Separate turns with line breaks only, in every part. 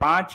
5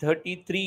33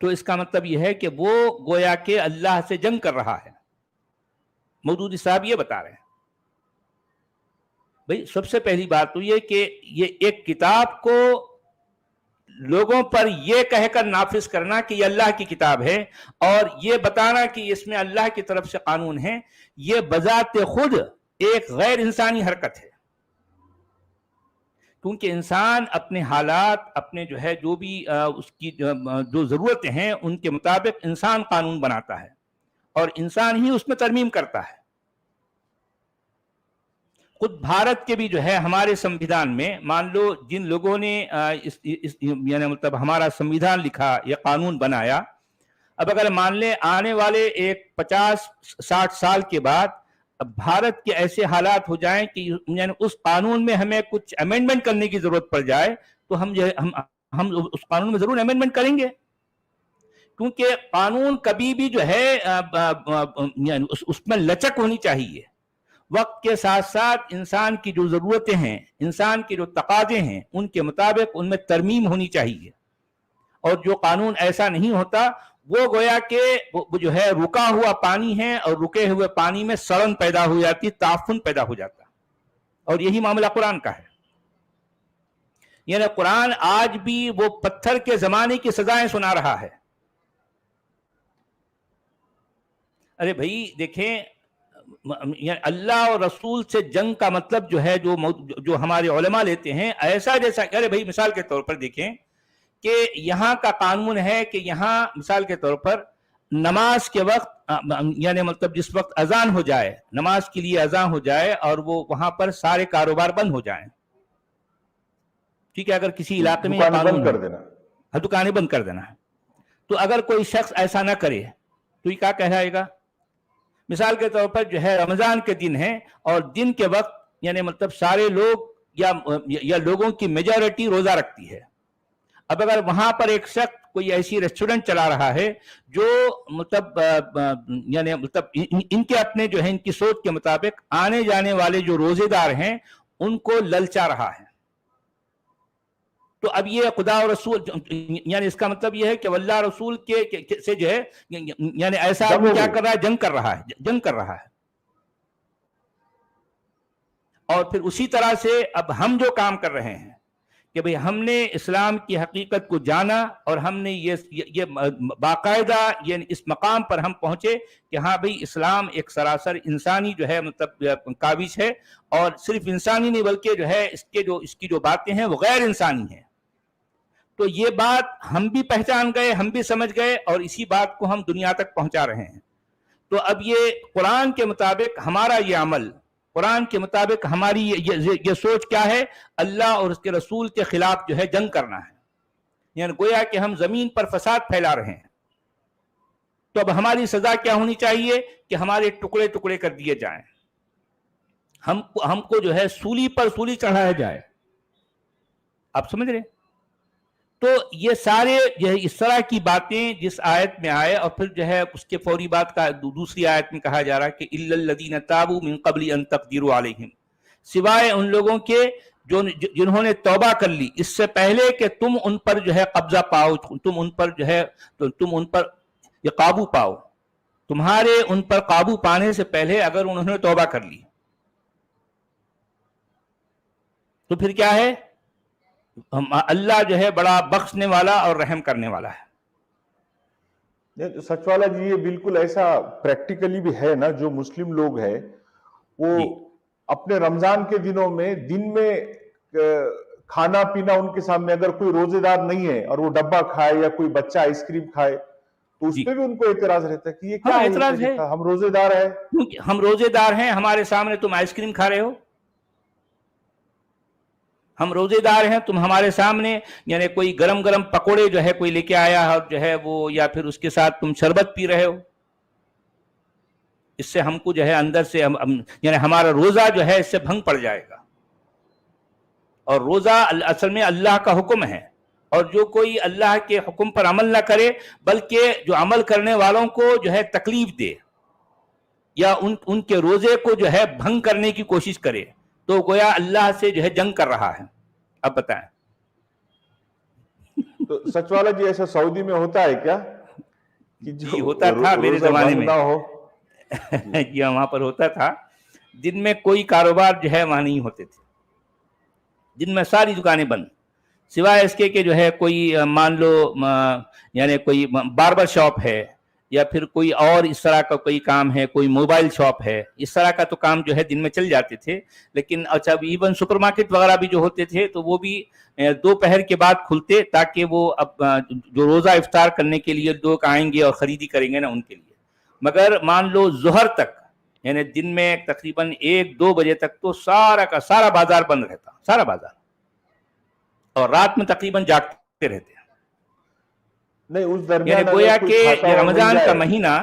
تو اس کا مطلب یہ ہے کہ وہ گویا کہ اللہ سے جنگ کر رہا ہے. مودودی صاحب یہ بتا رہے ہیں. بھئی سب سے پہلی بات تو یہ کہ یہ ایک کتاب کو لوگوں پر یہ کہہ کر نافذ کرنا کہ یہ اللہ کی کتاب ہے اور یہ بتانا کہ اس میں اللہ کی طرف سے قانون ہے، یہ بذات خود ایک غیر انسانی حرکت ہے. کیونکہ انسان اپنے حالات، اپنے جو بھی اس کی جو ضرورتیں ہیں ان کے مطابق انسان قانون بناتا ہے اور انسان ہی اس میں ترمیم کرتا ہے. خود بھارت کے بھی ہمارے سمویدھان میں مان لو جن لوگوں نے یعنی مطلب ہمارا سمویدھان لکھا یا قانون بنایا، اب اگر مان لیں آنے والے ایک 50-60 سال کے بعد اب بھارت کے ایسے حالات ہو جائیں کہ یعنی اس قانون میں ہمیں کچھ امینڈمنٹ کرنے کی ضرورت پڑ جائے تو ہم اس قانون میں ضرور امینڈمنٹ کریں گے. کیونکہ قانون کبھی بھی یعنی اس میں لچک ہونی چاہیے. وقت کے ساتھ ساتھ انسان کی جو ضرورتیں ہیں، انسان کے جو تقاضے ہیں، ان کے مطابق ان میں ترمیم ہونی چاہیے. اور جو قانون ایسا نہیں ہوتا وہ گویا کہ وہ رکا ہوا پانی ہے اور رکے ہوئے پانی میں سڑن پیدا ہو جاتی، تعفن پیدا ہو جاتا. اور یہی معاملہ قرآن کا ہے. یعنی قرآن آج بھی وہ پتھر کے زمانے کی سزائیں سنا رہا ہے. ارے بھائی دیکھیں، اللہ اور رسول سے جنگ کا مطلب جو ہمارے علماء لیتے ہیں ایسا جیسا، ارے بھائی مثال کے طور پر دیکھیں کہ یہاں کا قانون ہے کہ یہاں مثال کے طور پر نماز کے وقت یعنی مطلب جس وقت اذان ہو جائے، نماز کے لیے اذان ہو جائے اور وہ وہاں پر سارے کاروبار بند ہو جائیں. ٹھیک ہے، اگر کسی علاقے میں
بند کر دینا،
دکانیں بند کر دینا ہے، تو اگر کوئی شخص ایسا نہ کرے تو یہ کیا کہلائے گا؟ مثال کے طور پر رمضان کے دن ہے اور دن کے وقت یعنی مطلب سارے لوگ یا لوگوں کی میجورٹی روزہ رکھتی ہے. اب اگر وہاں پر ایک شخص کوئی ایسی ریسٹورنٹ چلا رہا ہے جو مطلب یعنی مطلب ان کے اپنے ان کی سوچ کے مطابق آنے جانے والے جو روزے دار ہیں ان کو للچا رہا ہے، تو اب یہ خدا اور رسول یعنی اس کا مطلب یہ ہے کہ اللہ رسول کے سے یعنی ایسا آدمی کیا کر رہا ہے؟ جنگ کر رہا ہے. اور پھر اسی طرح سے اب ہم جو کام کر رہے ہیں کہ بھئی ہم نے اسلام کی حقیقت کو جانا اور ہم نے یہ باقاعدہ یعنی اس مقام پر ہم پہنچے کہ ہاں بھئی اسلام ایک سراسر انسانی مطلب کاوش ہے، اور صرف انسانی نہیں بلکہ اس کی جو باتیں ہیں وہ غیر انسانی ہیں. تو یہ بات ہم بھی پہچان گئے، ہم بھی سمجھ گئے اور اسی بات کو ہم دنیا تک پہنچا رہے ہیں. تو اب یہ قرآن کے مطابق ہمارا یہ عمل، قرآن کے مطابق ہماری یہ سوچ کیا ہے؟ اللہ اور اس کے رسول کے خلاف جنگ کرنا ہے. یعنی گویا کہ ہم زمین پر فساد پھیلا رہے ہیں. تو اب ہماری سزا کیا ہونی چاہیے کہ ہمارے ٹکڑے ٹکڑے کر دیے جائیں، ہم کو سولی پر سولی چڑھایا جائے. آپ سمجھ رہے؟ تو یہ سارے اس طرح کی باتیں جس آیت میں آئے اور پھر اس کے فوری بعد کا دوسری آیت میں کہا جا رہا ہے کہ الا الذین تابوا من قبل ان تقدروا علیہم، سوائے ان لوگوں کے جنہوں نے توبہ کر لی اس سے پہلے کہ تم ان پر قبضہ پاؤ، تم ان پر یہ قابو پاؤ. تمہارے ان پر قابو پانے سے پہلے اگر انہوں نے توبہ کر لی تو پھر کیا ہے؟ اللہ بڑا بخشنے والا اور رحم کرنے والا ہے.
سچ والا جی یہ بالکل ایسا پریکٹیکلی بھی ہے نا. جو مسلم لوگ ہیں وہ اپنے رمضان کے دنوں میں دن میں کھانا پینا ان کے سامنے، اگر کوئی روزے دار نہیں ہے اور وہ ڈبہ کھائے یا کوئی بچہ آئس کریم کھائے تو اس پہ بھی ان کو اعتراض رہتا ہے کہ یہ کیا اعتراض ہے؟ ہم روزے دار ہیں،
ہم روزے دار ہیں، ہمارے سامنے تم آئس کریم کھا رہے ہو. ہم روزے دار ہیں، تم ہمارے سامنے یعنی کوئی گرم گرم پکوڑے کوئی لے کے آیا اور وہ یا پھر اس کے ساتھ تم شربت پی رہے ہو. اس سے ہم کو اندر سے یعنی ہمارا روزہ اس سے بھنگ پڑ جائے گا. اور روزہ اصل میں اللہ کا حکم ہے، اور جو کوئی اللہ کے حکم پر عمل نہ کرے بلکہ جو عمل کرنے والوں کو تکلیف دے یا ان کے روزے کو بھنگ کرنے کی کوشش کرے تو گویا اللہ سے جنگ کر رہا ہے. اب بتائیں.
تو سچ والا جی ایسا سعودی میں ہوتا ہے کیا کہ
جی ہوتا تھا میرے
روزہ
زمانے
بند
میں،
نہ ہو؟
جی ہاں وہاں پر ہوتا تھا، جن میں کوئی کاروبار جو ہے وہاں نہیں ہوتے تھے، جن میں ساری دکانیں بند، سوائے اس کے کہ جو ہے کوئی مان لو یعنی کوئی باربر شاپ ہے یا پھر کوئی اور اس طرح کا کوئی کام ہے، کوئی موبائل شاپ ہے، اس طرح کا تو کام جو ہے دن میں چل جاتے تھے. لیکن اچھا ایون سپر مارکیٹ وغیرہ بھی جو ہوتے تھے تو وہ بھی دوپہر کے بعد کھلتے تاکہ وہ اب جو روزہ افطار کرنے کے لیے لوگ آئیں گے اور خریدی کریں گے نا ان کے لیے. مگر مان لو ظہر تک یعنی دن میں تقریباً 1-2 بجے تک تو سارا کا سارا بازار بند رہتا، سارا بازار، اور رات میں تقریباً جاگتے رہتے.
نہیں اس
یعنی
درمیان
گویا
اگر کوئی
کہ
کھاتا
یہ
ہوا مل
رمضان کا
جائے.
مہینہ،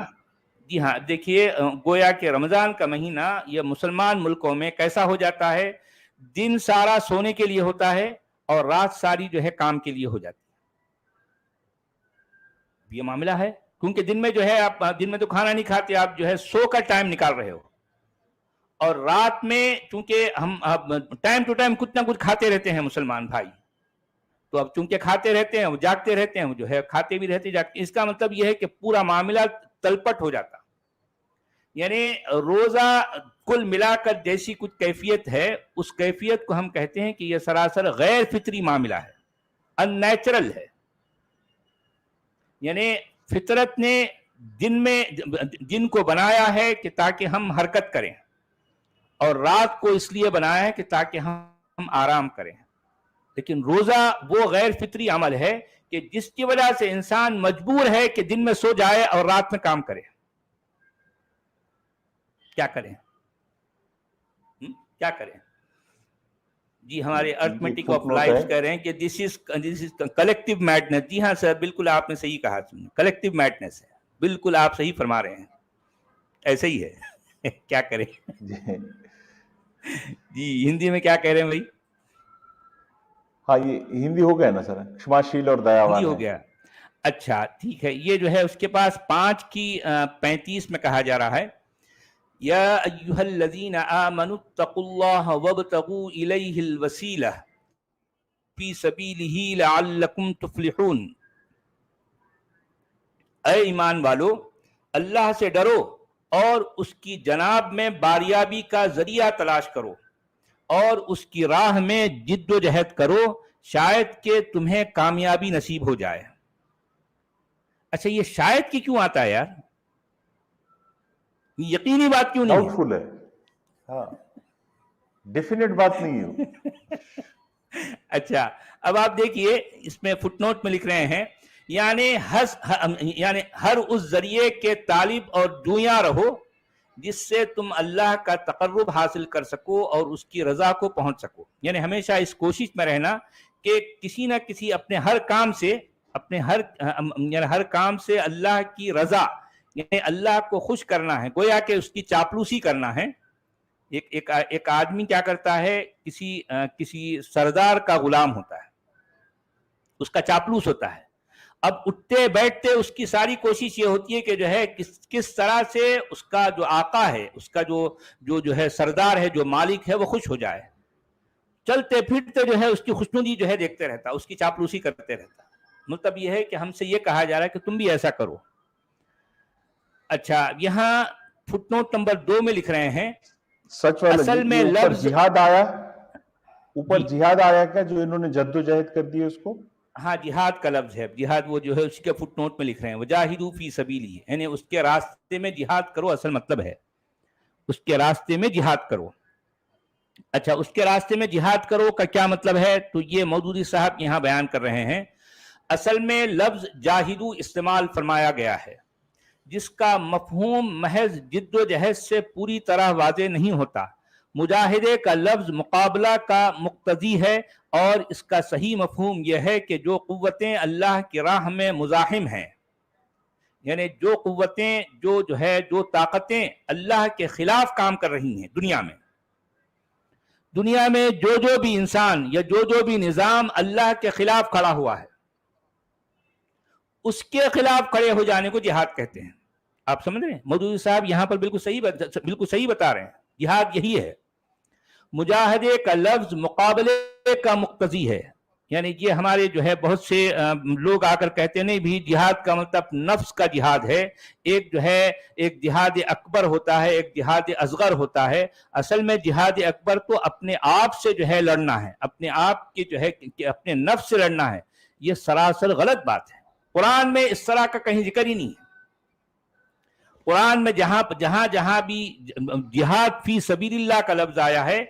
جی ہاں دیکھیے گویا کہ رمضان کا مہینہ یہ مسلمان ملکوں میں کیسا ہو جاتا ہے، دن سارا سونے کے لیے ہوتا ہے اور رات ساری جو ہے کام کے لیے ہو جاتی ہے. یہ معاملہ ہے کیونکہ دن میں جو ہے آپ دن میں تو کھانا نہیں کھاتے، آپ جو ہے سو کا ٹائم نکال رہے ہو، اور رات میں چونکہ ہم ٹائم ٹو ٹائم کچھ نہ کچھ کھاتے رہتے ہیں مسلمان بھائی، تو اب چونکہ کھاتے رہتے ہیں وہ جاگتے رہتے ہیں، وہ جو ہے کھاتے بھی رہتے جاگتے. اس کا مطلب یہ ہے کہ پورا معاملہ تلپٹ ہو جاتا. یعنی روزہ کل ملا کر جیسی کچھ کیفیت ہے، اس کیفیت کو ہم کہتے ہیں کہ یہ سراسر غیر فطری معاملہ ہے، ان نیچرل ہے. یعنی فطرت نے دن کو بنایا ہے کہ تاکہ ہم حرکت کریں، اور رات کو اس لیے بنایا ہے کہ تاکہ ہم آرام کریں. لیکن روزہ وہ غیر فطری عمل ہے کہ جس کی وجہ سے انسان مجبور ہے کہ دن میں سو جائے اور رات میں کام کرے. کیا کریں؟ کیا کریں؟ جی ہمارے ارتھمیٹک آف لائف کہہ رہے ہیں کہ دس از کلیکٹیو میڈنس. جی ہاں سر بالکل آپ نے صحیح کہا، کلیکٹیو میڈنس ہے، بالکل آپ صحیح فرما رہے ہیں، ایسے ہی ہے. کیا کریں؟ جی ہندی میں کیا کہہ رہے ہیں بھائی؟
ہاں یہ ہندی ہو گیا نا سر، کشماشیل اور دیاوان
ہندی ہو گیا. اچھا ٹھیک ہے، یہ جو ہے اس کے پاس 5 کی 35 میں کہا جا رہا ہے یا ایھا الذین آمنوا اتقوا اللہ وابتغوا الیہ الوسیلہ فی سبیلہ لعلکم تفلحون. اے ایمان والو اللہ سے ڈرو اور اس کی جناب میں باریابی کا ذریعہ تلاش کرو اور اس کی راہ میں جد و جہد کرو، شاید کہ تمہیں کامیابی نصیب ہو جائے. اچھا یہ شاید کی کیوں آتا ہے یار؟ یقینی بات کیوں نہیں ہے؟
ڈاؤٹ فل ہے، ہاں ڈیفینیٹ بات نہیں ہے.
اچھا اب آپ دیکھیے اس میں فٹ نوٹ میں لکھ رہے ہیں یعنی ہر اس ذریعے کے طالب اور جویاں رہو جس سے تم اللہ کا تقرب حاصل کر سکو اور اس کی رضا کو پہنچ سکو. یعنی ہمیشہ اس کوشش میں رہنا کہ کسی نہ کسی اپنے ہر کام سے اللہ کی رضا یعنی اللہ کو خوش کرنا ہے، گویا کہ اس کی چاپلوسی کرنا ہے. ایک آدمی کیا کرتا ہے، کسی سردار کا غلام ہوتا ہے، اس کا چاپلوس ہوتا ہے. اب اٹھتے بیٹھتے اس کی ساری کوشش یہ ہوتی ہے کہ جو ہے کس طرح سے اس کا جو آقا ہے، اس کا جو ہے سردار ہے، جو مالک ہے، وہ خوش ہو جائے. چلتے پھرتے جو ہے اس کی خوشنودی جو ہے دیکھتے رہتا، اس کی چاپلوسی کرتے رہتا. مطلب یہ ہے کہ ہم سے یہ کہا جا رہا ہے کہ تم بھی ایسا کرو. اچھا یہاں فٹ نوٹ نمبر 2 میں لکھ رہے ہیں
سچ والا
اصل
جی
میں
یہ اوپر
لفظ
جہاد آیا، اوپر
جی
جہاد آیا کیا جو انہوں نے جد و جہد کر دی اس کو؟
ہاں جہاد کا لفظ ہے، جہاد وہ جو ہے اس کے فٹ نوٹ میں لکھ رہے ہیں وجاہدوا فی سبیلہ، یعنی اس کے راستے میں جہاد کرو، اصل مطلب ہے اس کے راستے میں جہاد کرو. اچھا اس کے راستے میں جہاد کرو کا کیا مطلب ہے؟ تو یہ مودودی صاحب یہاں بیان کر رہے ہیں. اصل میں لفظ جاہدو استعمال فرمایا گیا ہے جس کا مفہوم محض جد و جہد سے پوری طرح واضح نہیں ہوتا. مجاہدے کا لفظ مقابلہ کا مقتضی ہے اور اس کا صحیح مفہوم یہ ہے کہ جو قوتیں اللہ کی راہ میں مزاحم ہیں، یعنی جو قوتیں جو طاقتیں اللہ کے خلاف کام کر رہی ہیں دنیا میں جو بھی انسان یا جو بھی نظام اللہ کے خلاف کھڑا ہوا ہے اس کے خلاف کھڑے ہو جانے کو جہاد کہتے ہیں. آپ سمجھ رہے ہیں؟ مودودی صاحب یہاں پر بالکل صحیح بتا رہے ہیں. جہاد یہی ہے. مجاہدے کا لفظ مقابلے کا مقتضی ہے، یعنی یہ ہمارے جو ہے بہت سے لوگ آ کر کہتے ہیں نہیں بھی جہاد کا مطلب نفس کا جہاد ہے، ایک جو ہے ایک جہاد اکبر ہوتا ہے، ایک جہاد اصغر ہوتا ہے۔ اصل میں جہاد اکبر تو اپنے آپ سے جو ہے لڑنا ہے، اپنے آپ کے جو ہے اپنے نفس سے لڑنا ہے۔ یہ سراسر غلط بات ہے، قرآن میں اس طرح کا کہیں ذکر ہی نہیں ہے۔ قرآن میں جہاں بھی جہاد فی سبیل اللہ کا لفظ آیا ہے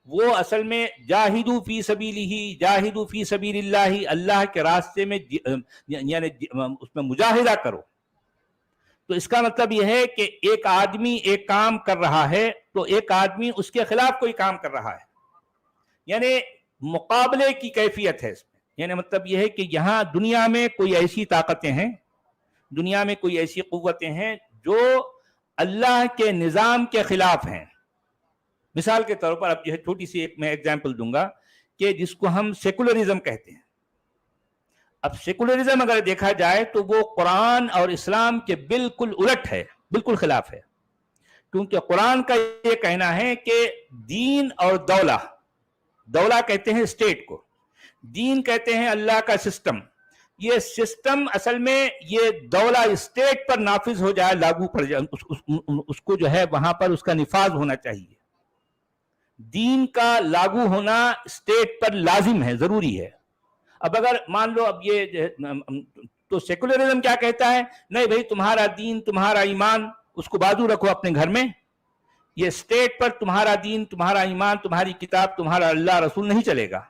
وہ اصل میں جاہدو فی سبیل اللہ، اللہ کے راستے میں یعنی اس میں مجاہدہ کرو۔ تو اس کا مطلب یہ ہے کہ ایک آدمی ایک کام کر رہا ہے تو ایک آدمی اس کے خلاف کوئی کام کر رہا ہے، یعنی مقابلے کی کیفیت ہے اس میں۔ یعنی مطلب یہ ہے کہ یہاں دنیا میں کوئی ایسی طاقتیں ہیں، دنیا میں کوئی ایسی قوتیں ہیں جو اللہ کے نظام کے خلاف ہیں۔ مثال کے طور پر اب جو ہے چھوٹی سی ایک میں ایگزامپل دوں گا کہ جس کو ہم سیکولرزم کہتے ہیں۔ اب سیکولرزم اگر دیکھا جائے تو وہ قرآن اور اسلام کے بالکل الٹ ہے، بالکل خلاف ہے، کیونکہ قرآن کا یہ کہنا ہے کہ دین اور دولہ کہتے ہیں اسٹیٹ کو، دین کہتے ہیں اللہ کا سسٹم۔ یہ سسٹم اصل میں یہ دولہ اسٹیٹ پر نافذ ہو جائے، لاگو پڑ جائے، اس کو جو ہے وہاں پر اس کا نفاذ ہونا چاہیے۔ دین کا لاگو ہونا اسٹیٹ پر لازم ہے، ضروری ہے۔ اب اگر مان لو اب یہ تو سیکولرزم کیا کہتا ہے، نہیں بھائی تمہارا دین تمہارا ایمان اس کو بازو رکھو اپنے گھر میں، یہ اسٹیٹ پر تمہارا دین تمہارا ایمان تمہاری کتاب تمہارا اللہ رسول نہیں چلے گا۔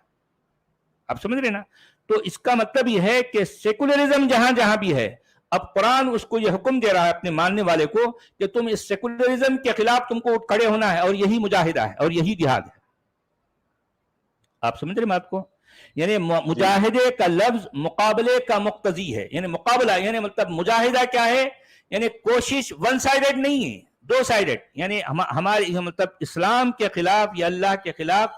آپ سمجھ رہے نا؟ تو اس کا مطلب یہ ہے کہ سیکولرزم جہاں بھی ہے، اب قرآن اس کو یہ حکم دے رہا ہے اپنے ماننے والے کو کہ تم اس سیکولرزم کے خلاف تم کو اٹھ کھڑے ہونا ہے، اور یہی مجاہدہ ہے اور یہی جہاد ہے۔ آپ سمجھ رہے بات کو؟ یعنی مجاہدے کا لفظ مقابلے کا مقتضی ہے، یعنی مقابلہ، یعنی مطلب مجاہدہ کیا ہے، یعنی کوشش ون سائیڈڈ نہیں ہے، دو سائیڈڈ۔ یعنی ہمارے مطلب اسلام کے خلاف یا اللہ کے خلاف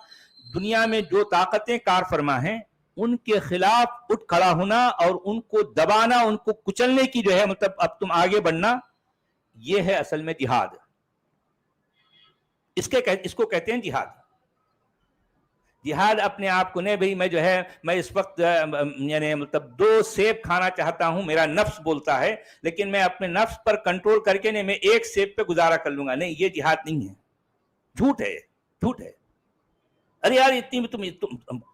دنیا میں جو طاقتیں کار فرما ہیں ان کے خلاف اٹھ کھڑا ہونا اور ان کو دبانا، ان کو کچلنے کی جو ہے مطلب اب تم آگے بڑھنا، یہ ہے اصل میں جہاد۔ اس کو کہتے ہیں جہاد۔ جہاد اپنے آپ کو نہیں بھئی میں جو ہے میں اس وقت یعنی مطلب 2 سیب کھانا چاہتا ہوں، میرا نفس بولتا ہے، لیکن میں اپنے نفس پر کنٹرول کر کے نہیں میں 1 سیب پہ گزارا کر لوں گا، نہیں، یہ جہاد نہیں ہے، جھوٹ ہے، جھوٹ ہے۔ ارے یار اتنی تم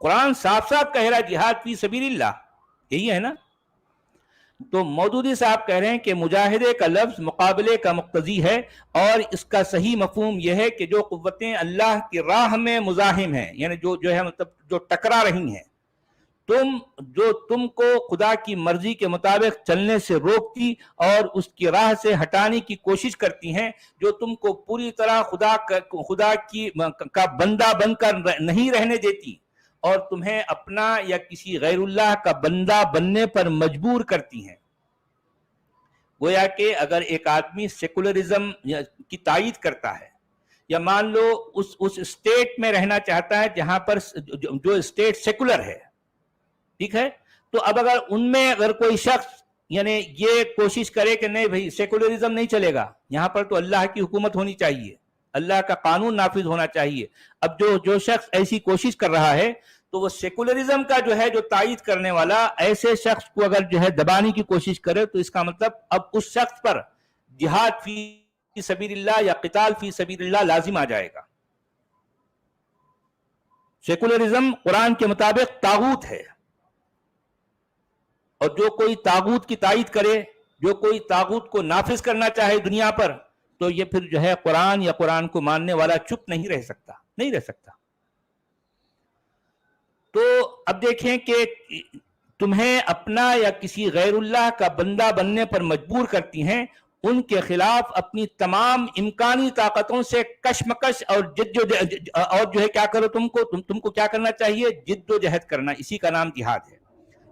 قرآن صاف کہہ رہا ہے جہاد فی سبیل اللہ، یہی ہے نا؟ تو مودودی صاحب کہہ رہے ہیں کہ مجاہدے کا لفظ مقابلے کا مقتضی ہے، اور اس کا صحیح مفہوم یہ ہے کہ جو قوتیں اللہ کی راہ میں مزاحم ہیں، یعنی جو ہے مطلب جو ٹکرا رہی ہیں، تم کو خدا کی مرضی کے مطابق چلنے سے روکتی اور اس کی راہ سے ہٹانے کی کوشش کرتی ہیں، جو تم کو پوری طرح خدا کا بندہ بن کر نہیں رہنے دیتی اور تمہیں اپنا یا کسی غیر اللہ کا بندہ بننے پر مجبور کرتی ہیں۔ گویا کہ اگر ایک آدمی سیکولرزم کی تائید کرتا ہے یا مان لو اس اسٹیٹ میں رہنا چاہتا ہے جہاں پر جو اسٹیٹ سیکولر ہے، ٹھیک ہے، تو اب اگر کوئی شخص یعنی یہ کوشش کرے کہ نہیں بھائی سیکولرزم نہیں چلے گا، یہاں پر تو اللہ کی حکومت ہونی چاہیے، اللہ کا قانون نافذ ہونا چاہیے، اب جو شخص ایسی کوشش کر رہا ہے تو وہ سیکولرزم کا جو ہے جو تائید کرنے والا ایسے شخص کو اگر جو ہے دبانے کی کوشش کرے تو اس کا مطلب اب اس شخص پر جہاد فی سبیل اللہ یا قتال فی سبیل اللہ لازم آ جائے گا۔ سیکولرزم قرآن کے مطابق طاغوت ہے، اور جو کوئی طاغوت کی تائید کرے، جو کوئی طاغوت کو نافذ کرنا چاہے دنیا پر، تو یہ پھر جو ہے قرآن یا قرآن کو ماننے والا چپ نہیں رہ سکتا۔ تو اب دیکھیں کہ تمہیں اپنا یا کسی غیر اللہ کا بندہ بننے پر مجبور کرتی ہیں، ان کے خلاف اپنی تمام امکانی طاقتوں سے کشمکش اور اور جو ہے کیا کرو، تم کو کیا کرنا چاہیے، جد و جہد کرنا، اسی کا نام جہاد ہے۔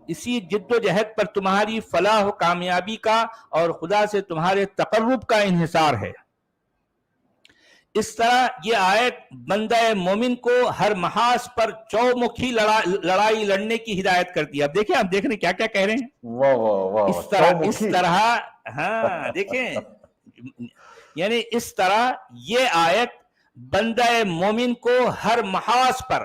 اسی جد و جہد پر تمہاری فلاح و کامیابی کا اور خدا سے تمہارے تقرب کا انحصار ہے۔ اس طرح یہ آیت بندہ مومن کو ہر محاذ پر چومکھی لڑائی لڑنے کی ہدایت کرتی ہے۔ اب دیکھیں، آپ دیکھ رہے ہیں کیا کیا کہہ رہے ہیں،
واہ واہ واہ،
اس طرح ہاں دیکھیں، یعنی اس طرح یہ آیت بندہ مومن کو ہر محاذ پر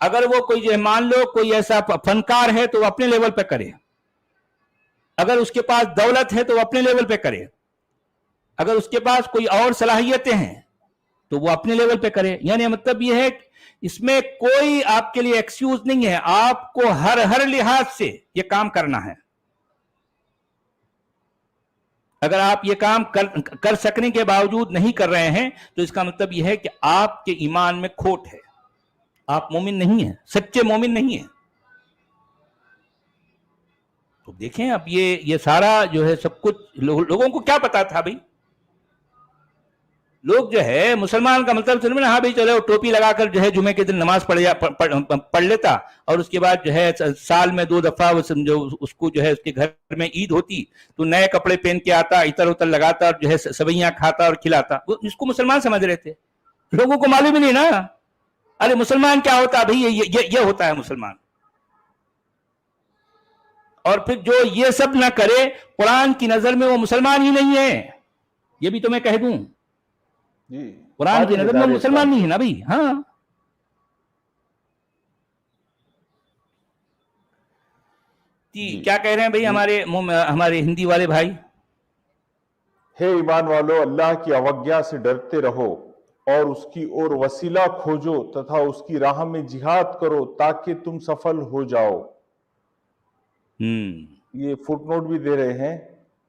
اگر وہ کوئی جو ہے مان لو کوئی ایسا فنکار ہے تو وہ اپنے لیول پہ کرے، اگر اس کے پاس دولت ہے تو وہ اپنے لیول پہ کرے، اگر اس کے پاس کوئی اور صلاحیتیں ہیں تو وہ اپنے لیول پہ کرے. یعنی مطلب یہ ہے اس میں کوئی آپ کے لیے ایکسکیوز نہیں ہے، آپ کو ہر لحاظ سے یہ کام کرنا ہے. اگر آپ یہ کام کر سکنے کے باوجود نہیں کر رہے ہیں تو اس کا مطلب یہ ہے کہ آپ کے ایمان میں کھوٹ ہے، آپ مومن نہیں ہیں، سچے مومن نہیں ہیں. تو دیکھیں اب یہ سارا جو ہے سب کچھ لوگوں کو کیا پتا تھا بھائی؟ لوگ جو ہے مسلمان کا مطلب سن میں ہاں بھائی چلو ٹوپی لگا کر جو ہے جمعے کے دن نماز پڑھ لیتا، اور اس کے بعد جو ہے سال میں 2 دفعہ اس کو جو ہے اس کے گھر میں عید ہوتی تو نئے کپڑے پہن کے آتا، عطر اتر لگاتا اور جو ہے سویاں کھاتا اور کھلاتا. اس کو مسلمان سمجھ رہے تھے. لوگوں کو معلوم ہی نہیں نا ارے مسلمان کیا ہوتا ہے بھائی، یہ ہوتا ہے مسلمان. اور پھر جو یہ سب نہ کرے قرآن کی نظر میں وہ مسلمان ہی نہیں ہے. یہ بھی تو میں کہہ دوں، قرآن کی نظر میں مسلمان نہیں ہے نا بھائی. ہاں جی کیا کہہ رہے ہیں بھائی ہمارے ہندی والے بھائی؟
ہے ایمان والو، اللہ کی اوگیا سے ڈرتے رہو اور اس کی اور وسیلہ کھوجو تتھا اس کی راہ میں جہاد کرو تاکہ تم سفل ہو جاؤ. یہ فٹ نوٹ بھی دے رہے ہیں.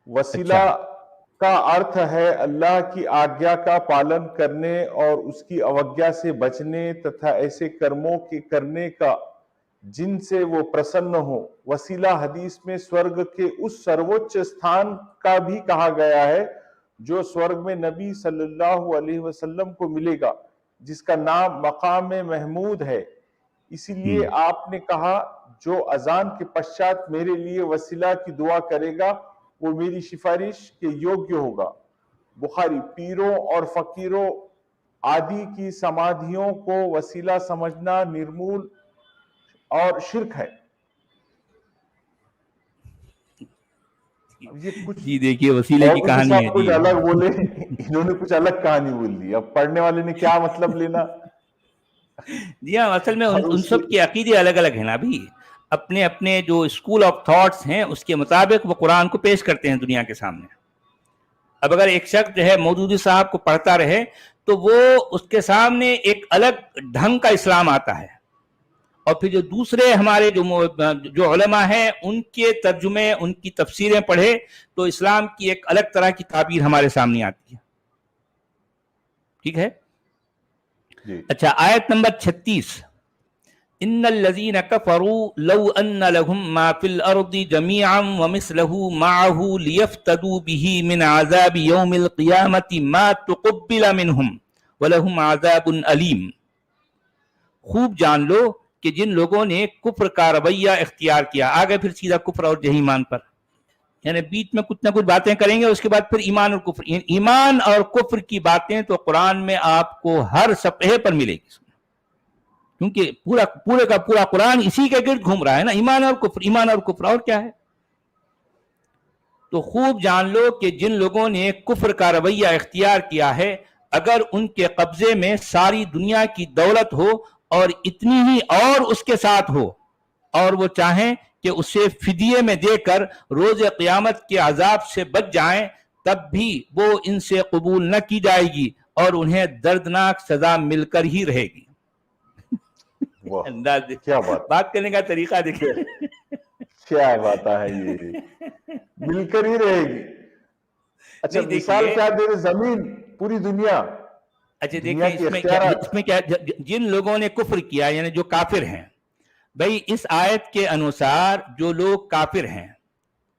وسیلہ کا ارتھ ہے اللہ کی آگیا کا پالن کرنے اور اس کی اوگیا سے بچنے تتھا ایسے کرموں کے کرنے کا جن سے وہ پرسن ہو. وسیلہ حدیث میں سورگ کے اس سروچ استھان کا بھی کہا گیا ہے جو سورگ میں نبی صلی اللہ علیہ وسلم کو ملے گا، جس کا نام مقام محمود ہے. اسی لیے آپ نے کہا جو اذان کے پشچات میرے لیے وسیلہ کی دعا کرے گا وہ میری سفارش کے یوگیہ ہوگا. بخاری. پیروں اور فقیروں آدی کی سمادھیوں کو وسیلہ سمجھنا نرمول اور شرک ہے.
جی دیکھیے وسیلے کی کہانی ہے
کچھ الگ بولے، انہوں نے کچھ الگ کہانی بول دی. اب پڑھنے والے نے کیا مطلب لینا؟
جی ہاں اصل میں ان سب کے عقیدے الگ الگ ہیں نا بھی. اپنے اپنے جو اسکول آف تھاٹس ہیں اس کے مطابق وہ قرآن کو پیش کرتے ہیں دنیا کے سامنے. اب اگر ایک شخص جو ہے مودودی صاحب کو پڑھتا رہے تو وہ اس کے سامنے ایک الگ ڈھنگ کا اسلام آتا ہے، اور پھر جو دوسرے ہمارے جو علماء ہیں ان کے ترجمے ان کی تفسیریں پڑھے تو اسلام کی ایک الگ طرح کی تعبیر ہمارے سامنے آتی ہے. ٹھیک ہے. اچھا آیت نمبر 36. ان الذين كفروا لو ان لهم ما في الارض جميعا ومثله معه ليفتدوا به من عذاب يوم القيامه ما تقبل منهم ولهم عذاب اليم. خوب جان لو کہ جن لوگوں نے کفر کا رویہ اختیار کیا، آگے پھر سیدھا کفر اور ایمان پر، یعنی بیچ میں کچھ نہ کچھ باتیں کریں گے اس کے بعد پھر ایمان اور کفر. ایمان اور کفر کی باتیں تو قرآن میں آپ کو ہر صفحے پر ملے گی، کیونکہ پورے کا پورا قرآن اسی کے گرد گھوم رہا ہے نا، ایمان اور کفر، ایمان اور کفر، اور کیا ہے. تو خوب جان لو کہ جن لوگوں نے کفر کا رویہ اختیار کیا ہے اگر ان کے قبضے میں ساری دنیا کی دولت ہو اور اتنی ہی اور اس کے ساتھ ہو اور وہ چاہیں کہ اسے فدیے میں دے کر روز قیامت کے عذاب سے بچ جائیں تب بھی وہ ان سے قبول نہ کی جائے گی اور انہیں دردناک سزا مل کر ہی رہے گی. انداز
کیا
بات کرنے کا طریقہ دیکھیں،
کیا بات ہے، یہ مل کر ہی رہے گی. اچھا مثال کیا دے رہے؟ زمین پوری دنیا.
اچھا دیکھیں اس میں کیا جن لوگوں نے کفر کیا یعنی جو کافر ہیں، بھئی اس آیت کے انوسار جو لوگ کافر ہیں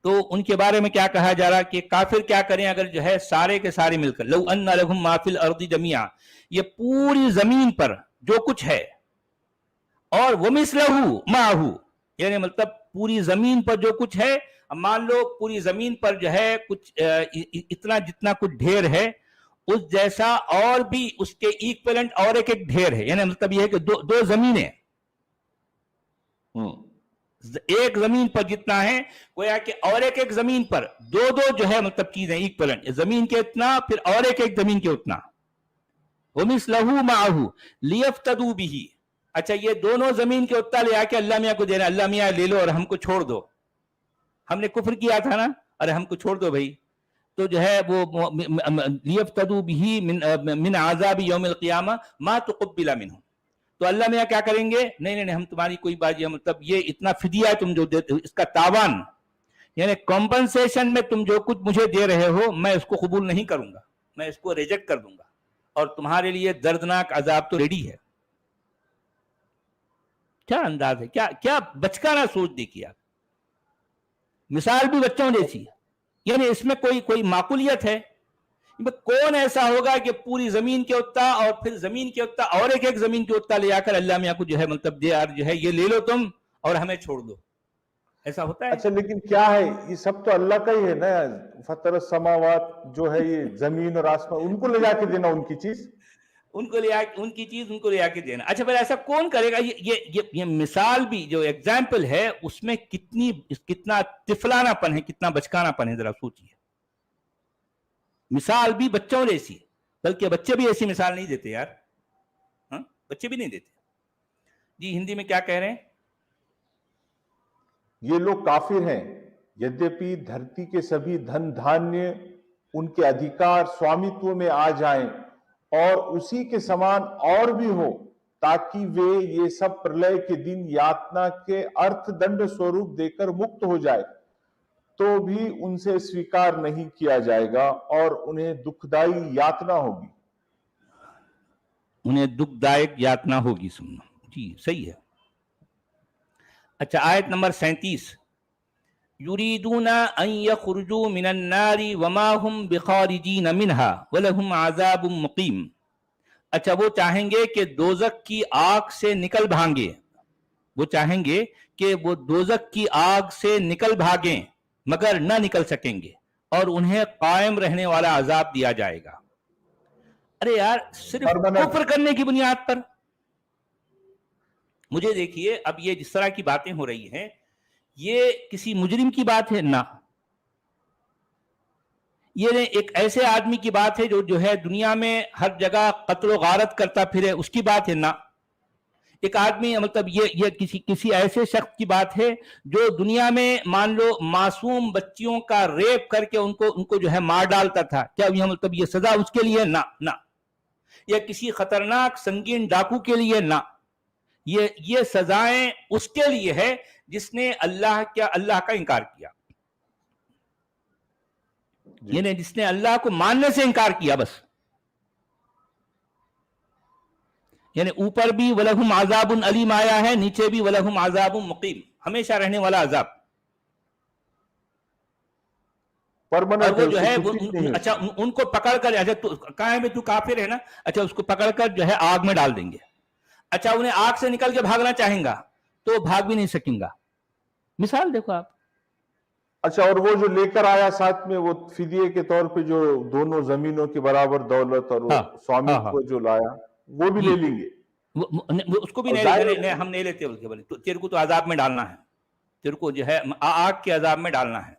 تو ان کے بارے میں کیا کہا جا رہا کہ کافر کیا کریں اگر جو ہے سارے کے سارے مل کر لو ان لہم ما فی الارض جميعا، یہ پوری زمین پر جو کچھ ہے، اور ومثلہ معہ، یعنی مطلب پوری زمین پر جو کچھ ہے. اب مان لو پوری زمین پر جو ہے کچھ اتنا جتنا کچھ ڈھیر ہے اس جیسا اور بھی اس کے ایکویلنٹ اور ایک ڈھیر ہے. یعنی مطلب یہ ہے کہ دو زمینیں، ایک زمین پر جتنا ہے گویا کہ اور ایک زمین پر دو جو ہے مطلب چیزیں ایکویلنٹ، زمین کے اتنا پھر اور ایک زمین کے اتنا. وَمِثْلَهُ مَعَهُ لِيَفْتَدُوا بِهِ، اچھا یہ دونوں زمین کے اتّا لے آ کے اللہ میاں کو دینا, اللہ میاں لے لو اور ہم کو چھوڑ دو, ہم نے کفر کیا تھا نا, ارے ہم کو چھوڑ دو بھائی, تو جو ہے وہ لیفتدوا بہ من عذاب یوم القیامہ ما تقبل منہم, تو اللہ میاں کیا کریں گے, نہیں ہم تمہاری کوئی بات, مطلب یہ اتنا فدیہ ہے تم جو دیتے, اس کا تاوان یعنی کمپنسیشن میں تم جو کچھ مجھے دے رہے ہو میں اس کو قبول نہیں کروں گا, میں اس کو ریجیکٹ کر دوں گا, اور تمہارے لیے دردناک عذاب تو ریڈی ہے. کیا انداز ہے, کیا بچکانہ سوچ دیکھیے آپ, مثال بھی بچوں جیسی ہے, یعنی اس میں کوئی معقولیت ہے؟ کون ایسا ہوگا کہ پوری زمین کے اتّا اور پھر زمین کے اتّا اور ایک زمین کے اتّا لے آ کر اللہ میاں کو جو ہے مطلب دے یار جو ہے یہ لے لو تم اور ہمیں چھوڑ دو, ایسا ہوتا ہے؟
اچھا لیکن کیا ہے, یہ سب تو اللہ کا ہی ہے نا, فطر السماوات جو ہے یہ زمین اور آسمان, ان کو لے جا کے دینا ان کی چیز,
ان کو لے آ کے دینا. اچھا پھر ایسا کون کرے گا؟ یہ مثال بھی جو ایگزامپل ہے اس میں کتنا طفلانہ پن ہے, کتنا بچکانہ پن ہے, ذرا سوچیے. مثال بھی بچوں جیسی, بلکہ بچے بھی ایسی مثال نہیں دیتے یار, ہاں بچے بھی نہیں دیتے. جی ہندی میں کیا کہہ رہے ہیں؟
یہ لوگ کافر ہیں, یدیپی دھرتی کے سبھی دھن دھانیہ ان کے ادھیکار سوامیتو میں آ جائیں اور اسی کے سمان اور بھی ہو, تاکہ وہ یہ سب پرلے کے دن یاتنا کے ارتھ دنڈ سوروپ دے کر مکت ہو جائے, تو بھی ان سے سویکار نہیں کیا جائے گا اور انہیں دکھ دائی یاتنا ہوگی.
انہیں دکھ دائک یاتنا ہوگی سننا. جی صحیح ہے. اچھا آیت نمبر 37, یریدون ان یخرجوا من النار وما هم بخارجین منها ولهم عذاب مقیم. اچھا وہ چاہیں گے کہ دوزخ کی آگ سے نکل بھاگیں, وہ چاہیں گے کہ وہ دوزخ کی آگ سے نکل بھاگیں مگر نہ نکل سکیں گے, اور انہیں قائم رہنے والا عذاب دیا جائے گا. ارے یار صرف کفر کرنے کی بنیاد پر. مجھے دیکھیے اب یہ جس طرح کی باتیں ہو رہی ہیں یہ کسی مجرم کی بات ہے نہ, یہ ایک ایسے آدمی کی بات ہے جو ہے دنیا میں ہر جگہ قتل و غارت کرتا پھرے, اس کی بات ہے نہ. ایک آدمی مطلب یہ کسی ایسے شخص کی بات ہے جو دنیا میں مان لو معصوم بچیوں کا ریپ کر کے ان کو جو ہے مار ڈالتا تھا, کیا یہ مطلب یہ سزا اس کے لیے نہ. یا کسی خطرناک سنگین ڈاکو کے لیے نہ, یہ سزائیں اس کے لیے ہے جس نے اللہ کا انکار کیا, یعنی جس نے اللہ کو ماننے سے انکار کیا بس. یعنی اوپر بھی وَلَهُمْ عَذَابٌ علیم آیا ہے, نیچے بھی وَلَهُمْ عَذَابٌ مقیم, ہمیشہ رہنے والا عذاب. اور وہ جو ہے اچھا ان کو پکڑ کر, اچھا کہاں ہے تو کافر ہے نا, اچھا اس کو پکڑ کر جو ہے آگ میں ڈال دیں گے. اچھا انہیں آگ سے نکل کے بھاگنا چاہیں گا تو بھاگ بھی نہیں سکیں گا. مثال دیکھو آپ.
اچھا اور وہ جو لے کر آیا ساتھ میں وہ فدیے کے طور پہ جو دونوں زمینوں کے برابر دولت اور سوامی کو جو لایا وہ بھی لے لیں گے,
اس کو بھی نہیں, ہم نہیں لیتے. تیرے کو تو عذاب میں ڈالنا ہے, تیرے کو جو ہے آگ کے عذاب میں ڈالنا ہے,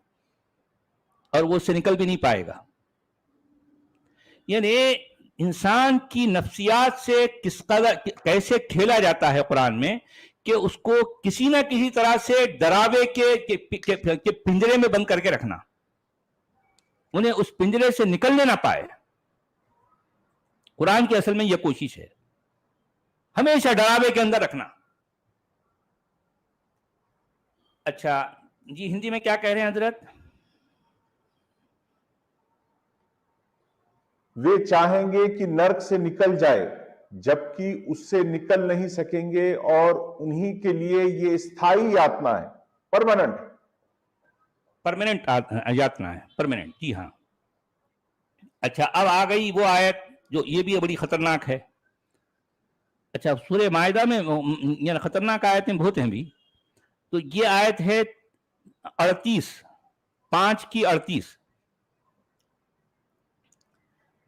اور وہ اس سے نکل بھی نہیں پائے گا. یعنی انسان کی نفسیات سے کیسے کھیلا جاتا ہے قرآن میں کہ اس کو کسی نہ کسی طرح سے ڈراوے کے پنجرے میں بند کر کے رکھنا, انہیں اس پنجرے سے نکلنے نہ پائے. قرآن کی اصل میں یہ کوشش ہے, ہمیشہ ڈراوے کے اندر رکھنا. اچھا جی ہندی میں کیا کہہ رہے ہیں حضرت؟
وہ چاہیں گے کہ نرک سے نکل جائے جبکہ اس سے نکل نہیں سکیں گے, اور انہی کے لیے یہ استھائی یاتنا ہے,
پرماننٹ یاتنا ہے, پرماننٹ. جی ہاں. اچھا اب آ گئی وہ آیت جو یہ بھی بڑی خطرناک ہے. اچھا سورہ مائدہ میں یعنی خطرناک آیتیں بہت ہیں بھی, تو یہ آیت ہے 38 کی 38,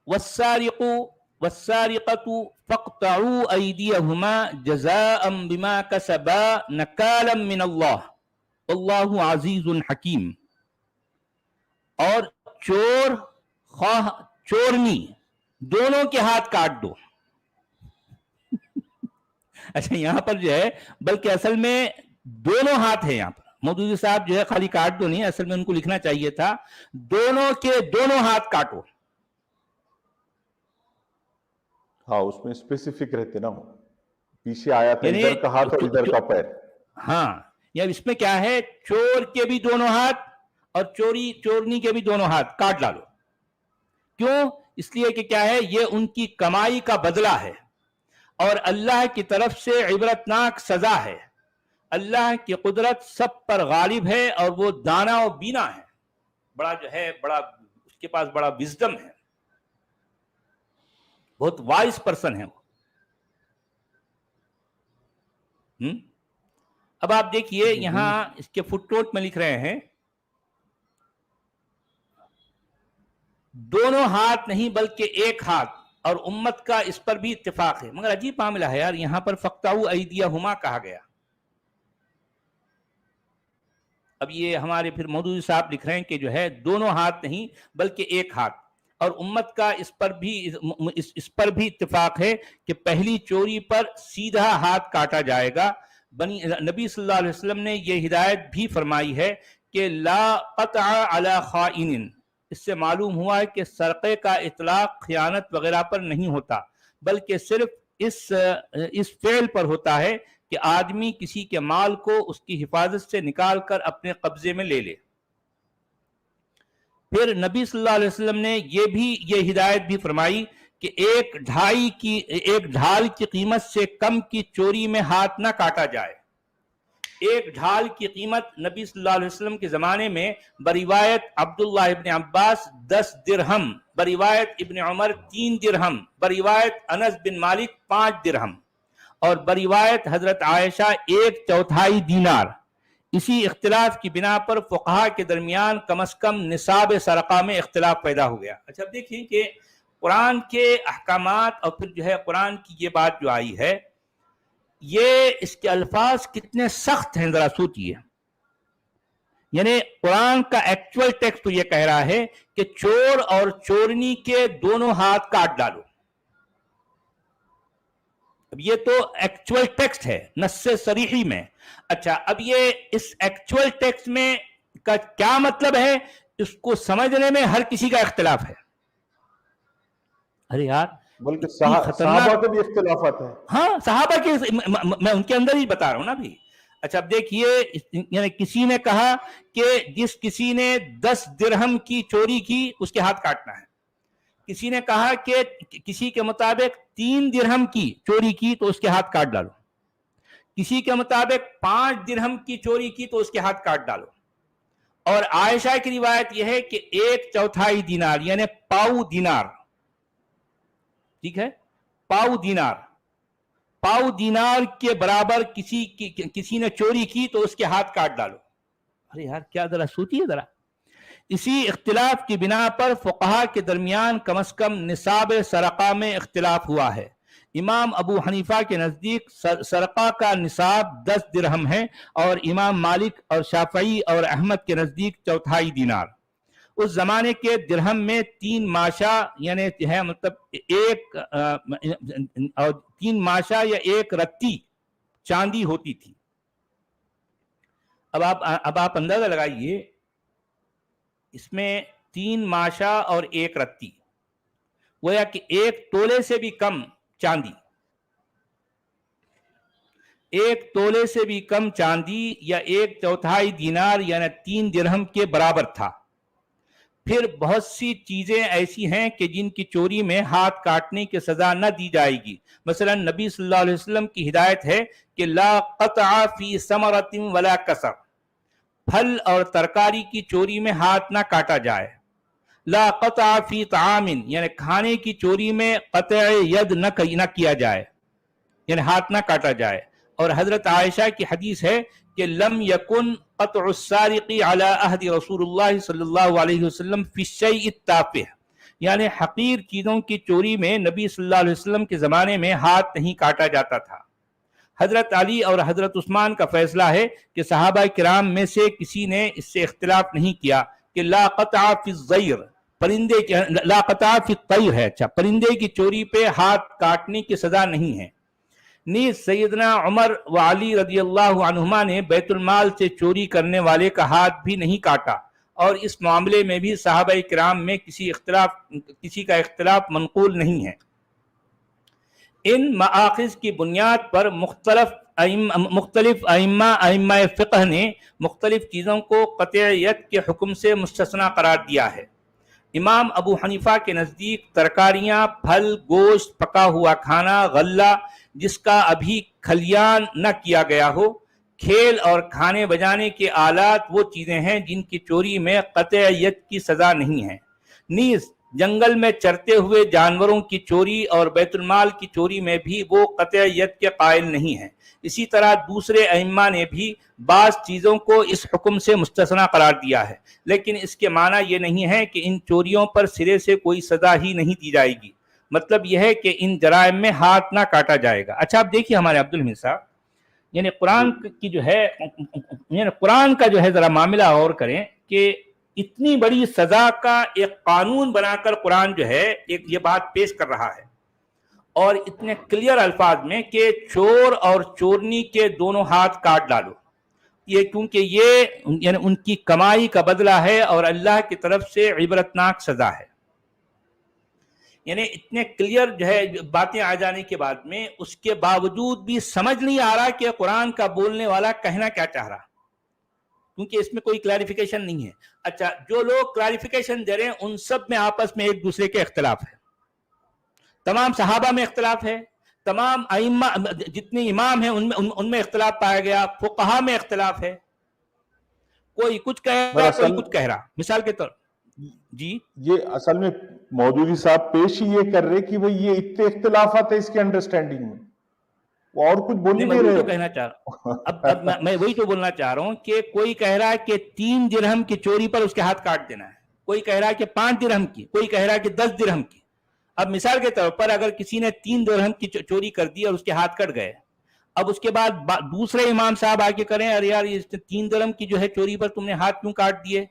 والسارق والسارقة فاقطعوا أيديهما جزاء بما كسبا نكالا من الله والله عزيز حكيم. اور چور خواہ چورنی دونوں کے ہاتھ کاٹ دو. اچھا یہاں پر جو ہے بلکہ اصل میں دونوں ہاتھ ہیں. یہاں پر مودودی صاحب جو ہے خالی کاٹ دو نہیں, اصل میں ان کو لکھنا چاہیے تھا دونوں کے دونوں ہاتھ کاٹو.
ہاں اس میں اسپیسیفک رہتے نا, پیچھے آیا تھا
یعنی
ادھر کا ہاتھ اور ادھر کا پیر.
ہاں یا اس میں کیا ہے, چور کے بھی دونوں ہاتھ اور چورنی کے بھی دونوں ہاتھ کاٹ ڈالو. کیوں؟ اس لیے کہ کیا ہے, یہ ان کی کمائی کا بدلہ ہے اور اللہ کی طرف سے عبرتناک سزا ہے. اللہ کی قدرت سب پر غالب ہے اور وہ دانا و بینا ہے, بڑا جو ہے بڑا اس کے پاس بڑا وزڈم ہے, بہت وائز پرسن ہے وہ. اب آپ دیکھیے یہاں اس کے فٹ نوٹ میں لکھ رہے ہیں دونوں ہاتھ نہیں بلکہ ایک ہاتھ, اور امت کا اس پر بھی اتفاق ہے. مگر عجیب معاملہ ہے یار, یہاں پر فقطعوا ایدیہما کہا گیا. اب یہ ہمارے پھر مودودی صاحب لکھ رہے ہیں کہ جو ہے دونوں ہاتھ نہیں بلکہ ایک ہاتھ, اور امت کا اس پر بھی اتفاق ہے کہ پہلی چوری پر سیدھا ہاتھ کاٹا جائے گا. نبی صلی اللہ علیہ وسلم نے یہ ہدایت بھی فرمائی ہے کہ لا قطع علی خائن. اس سے معلوم ہوا ہے کہ سرقے کا اطلاق خیانت وغیرہ پر نہیں ہوتا, بلکہ صرف اس فعل پر ہوتا ہے کہ آدمی کسی کے مال کو اس کی حفاظت سے نکال کر اپنے قبضے میں لے لے. پھر نبی صلی اللہ علیہ وسلم نے یہ ہدایت بھی فرمائی کہ ایک ڈھال کی قیمت سے کم کی چوری میں ہاتھ نہ کاٹا جائے. ایک ڈھال کی قیمت نبی صلی اللہ علیہ وسلم کے زمانے میں بروایت عبداللہ ابن عباس 10 درہم, بروایت ابن عمر 3 درہم, بروایت انس بن مالک 5 درہم, اور بروایت حضرت عائشہ 1/4 دینار. اسی اختلاف کی بنا پر فقہا کے درمیان کم از کم نصاب سرقہ میں اختلاف پیدا ہو گیا. اچھا اب دیکھیں کہ قرآن کے احکامات اور پھر جو ہے قرآن کی یہ بات جو آئی ہے, یہ اس کے الفاظ کتنے سخت ہیں ذرا سوچئے. یعنی قرآن کا ایکچول ٹیکسٹ تو یہ کہہ رہا ہے کہ چور اور چورنی کے دونوں ہاتھ کاٹ ڈالو. اب یہ تو ایکچول ٹیکسٹ ہے نص صریحی میں. اچھا اب یہ اس ایکچول ٹیکسٹ میں کا کیا مطلب ہے, اس کو سمجھنے میں ہر کسی کا اختلاف ہے. ارے یار
بلکہ صحابہ کے بھی اختلافات ہیں.
ہاں صحابہ کے, میں ان کے اندر ہی بتا رہا ہوں نا بھی. اچھا اب دیکھیے, یعنی کسی نے کہا کہ جس کسی نے 10 درہم کی چوری کی اس کے ہاتھ کاٹنا ہے. کسی نے کہا کہ کسی کے مطابق 3 درہم کی چوری کی تو اس کے ہاتھ کاٹ ڈالو. کسی کے مطابق 5 درہم کی چوری کی تو اس کے ہاتھ کاٹ ڈالو. اور عائشہ کی روایت یہ ہے کہ 1/4 دینار یعنی پاؤ دینار, ٹھیک ہے, پاؤ دینار کے برابر کسی نے چوری کی تو اس کے ہاتھ کاٹ ڈالو. ارے یار کیا, ذرا سوچیے ذرا. اسی اختلاف کی بنا پر فقہا کے درمیان کم از کم نصاب سرقہ میں اختلاف ہوا ہے. امام ابو حنیفہ کے نزدیک سرقہ کا نصاب 10 درہم ہے, اور امام مالک اور شافعی اور احمد کے نزدیک 1/4 دینار. اس زمانے کے درہم میں 3 ماشا یعنی ہے مطلب 3 ماشا یا 1 رتی چاندی ہوتی تھی. اب آپ اندازہ لگائیے, اس میں 3 ماشا اور 1 رتی, گویا کہ 1 تولے سے بھی کم چاندی, 1 تولے سے بھی کم چاندی یا 1/4 دینار یعنی 3 درہم کے برابر تھا. پھر بہت سی چیزیں ایسی ہیں کہ جن کی چوری میں ہاتھ کاٹنے کی سزا نہ دی جائے گی. مثلا نبی صلی اللہ علیہ وسلم کی ہدایت ہے کہ لا قطع فی ثمرۃ ولا کسر, پھل اور ترکاری کی چوری میں ہاتھ نہ کاٹا جائے. لا قطع فی طعام یعنی کھانے کی چوری میں قطع ید نہ کیا جائے, یعنی ہاتھ نہ کاٹا جائے. اور حضرت عائشہ کی حدیث ہے کہ لم یکن قطع السارق علی عہد رسول اللہ صلی اللہ علیہ وسلم فی الشیء التافہ, یعنی حقیر چیزوں کی چوری میں نبی صلی اللہ علیہ وسلم کے زمانے میں ہاتھ نہیں کاٹا جاتا تھا. حضرت علی اور حضرت عثمان کا فیصلہ ہے کہ صحابہ کرام میں سے کسی نے اس سے اختلاف نہیں کیا کہ لا قطع فی الزیر, پرندے کی, لا قطع فی الطیر ہے, اچھا پرندے کی چوری پہ ہاتھ کاٹنے کی سزا نہیں ہے. نیز سیدنا عمر و علی رضی اللہ عنہما نے بیت المال سے چوری کرنے والے کا ہاتھ بھی نہیں کاٹا، اور اس معاملے میں بھی صحابہ کرام میں کسی کا اختلاف منقول نہیں ہے۔ ان مآخذ کی بنیاد پر مختلف ائمہ فقہ نے مختلف چیزوں کو قطعیت کے حکم سے مستثنی قرار دیا ہے۔ امام ابو حنیفہ کے نزدیک ترکاریاں، پھل، گوشت، پکا ہوا کھانا، غلہ جس کا ابھی کھلیان نہ کیا گیا ہو، کھیل اور کھانے بجانے کے آلات وہ چیزیں ہیں جن کی چوری میں قطعیت کی سزا نہیں ہے۔ نیز جنگل میں چرتے ہوئے جانوروں کی چوری اور بیت المال کی چوری میں بھی وہ قطعیت کے قائل نہیں ہیں۔ اسی طرح دوسرے ائمہ نے بھی بعض چیزوں کو اس حکم سے مستثنی قرار دیا ہے، لیکن اس کے معنی یہ نہیں ہے کہ ان چوریوں پر سرے سے کوئی سزا ہی نہیں دی جائے گی، مطلب یہ ہے کہ ان جرائم میں ہاتھ نہ کاٹا جائے گا۔ اچھا اب دیکھیے ہمارے عبدالحمید صاحب، یعنی قرآن کی جو ہے، یعنی قرآن کا جو ہے ذرا معاملہ غور کریں کہ اتنی بڑی سزا کا ایک قانون بنا کر قرآن جو ہے ایک یہ بات پیش کر رہا ہے، اور اتنے کلیئر الفاظ میں کہ چور اور چورنی کے دونوں ہاتھ کاٹ ڈالو، یہ کیونکہ یہ یعنی ان کی کمائی کا بدلہ ہے اور اللہ کی طرف سے عبرتناک سزا ہے۔ یعنی اتنے کلیئر جو ہے باتیں آ جانے کے بعد میں اس کے باوجود بھی سمجھ نہیں آ رہا کہ قرآن کا بولنے والا کہنا کیا چاہ رہا، کیونکہ اس میں کوئی کلیریفیکیشن نہیں ہے۔ اچھا، جو لوگ کلیریفیکیشن دے رہے ہیں ان سب میں آپس میں ایک دوسرے کے اختلاف ہے، تمام صحابہ میں اختلاف ہے، تمام ائمہ جتنے امام ہیں ان میں اختلاف پایا گیا، فقہا میں اختلاف ہے، کوئی کچھ کہہ رہا کوئی کچھ کہہ رہا۔ مثال کے طور جی
یہ اصل میں مودودی صاحب پیش ہی یہ کر رہے کہ وہ یہ اتنے اختلافات ہے اس کے انڈرسٹینڈنگ میں، وہ اور کچھ بول ہی
میں
نہیں
وہی تو
رہے۔
کہنا چاہ رہا ہوں، اب میں وہی تو بولنا چاہ رہا ہوں کہ کوئی کہہ رہا ہے کہ 3 درہم کی چوری پر اس کے ہاتھ کاٹ دینا ہے، کوئی کہہ رہا ہے کہ 5 درہم کی، کوئی کہہ رہا ہے کہ 10 درہم کی۔ اب مثال کے طور پر اگر کسی نے 3 درہم کی چوری کر دی اور اس کے ہاتھ کٹ گئے، اب اس کے بعد دوسرے امام صاحب آ کے کریں ارے یار یہ 3 درہم کی جو ہے چوری پر تم نے ہاتھ کیوں کاٹ دیے،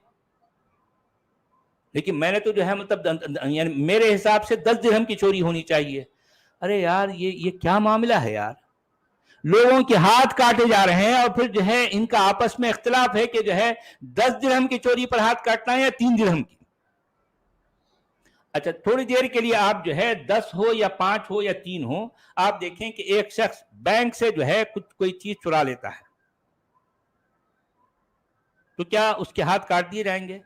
لیکن میں نے تو جو ہے مطلب یعنی میرے حساب سے 10 درہم کی چوری ہونی چاہیے۔ ارے یار یہ کیا معاملہ ہے یار، لوگوں کے ہاتھ کاٹے جا رہے ہیں اور پھر جو ہے ان کا آپس میں اختلاف ہے کہ جو ہے 10 درہم کی چوری پر ہاتھ کاٹنا ہے یا 3 درہم کی۔ اچھا تھوڑی دیر کے لیے آپ جو ہے 10 ہو یا 5 ہو یا 3 ہو، آپ دیکھیں کہ ایک شخص بینک سے جو ہے کوئی چیز چرا لیتا ہے، تو کیا اس کے ہاتھ کاٹ دیے جائیں گے؟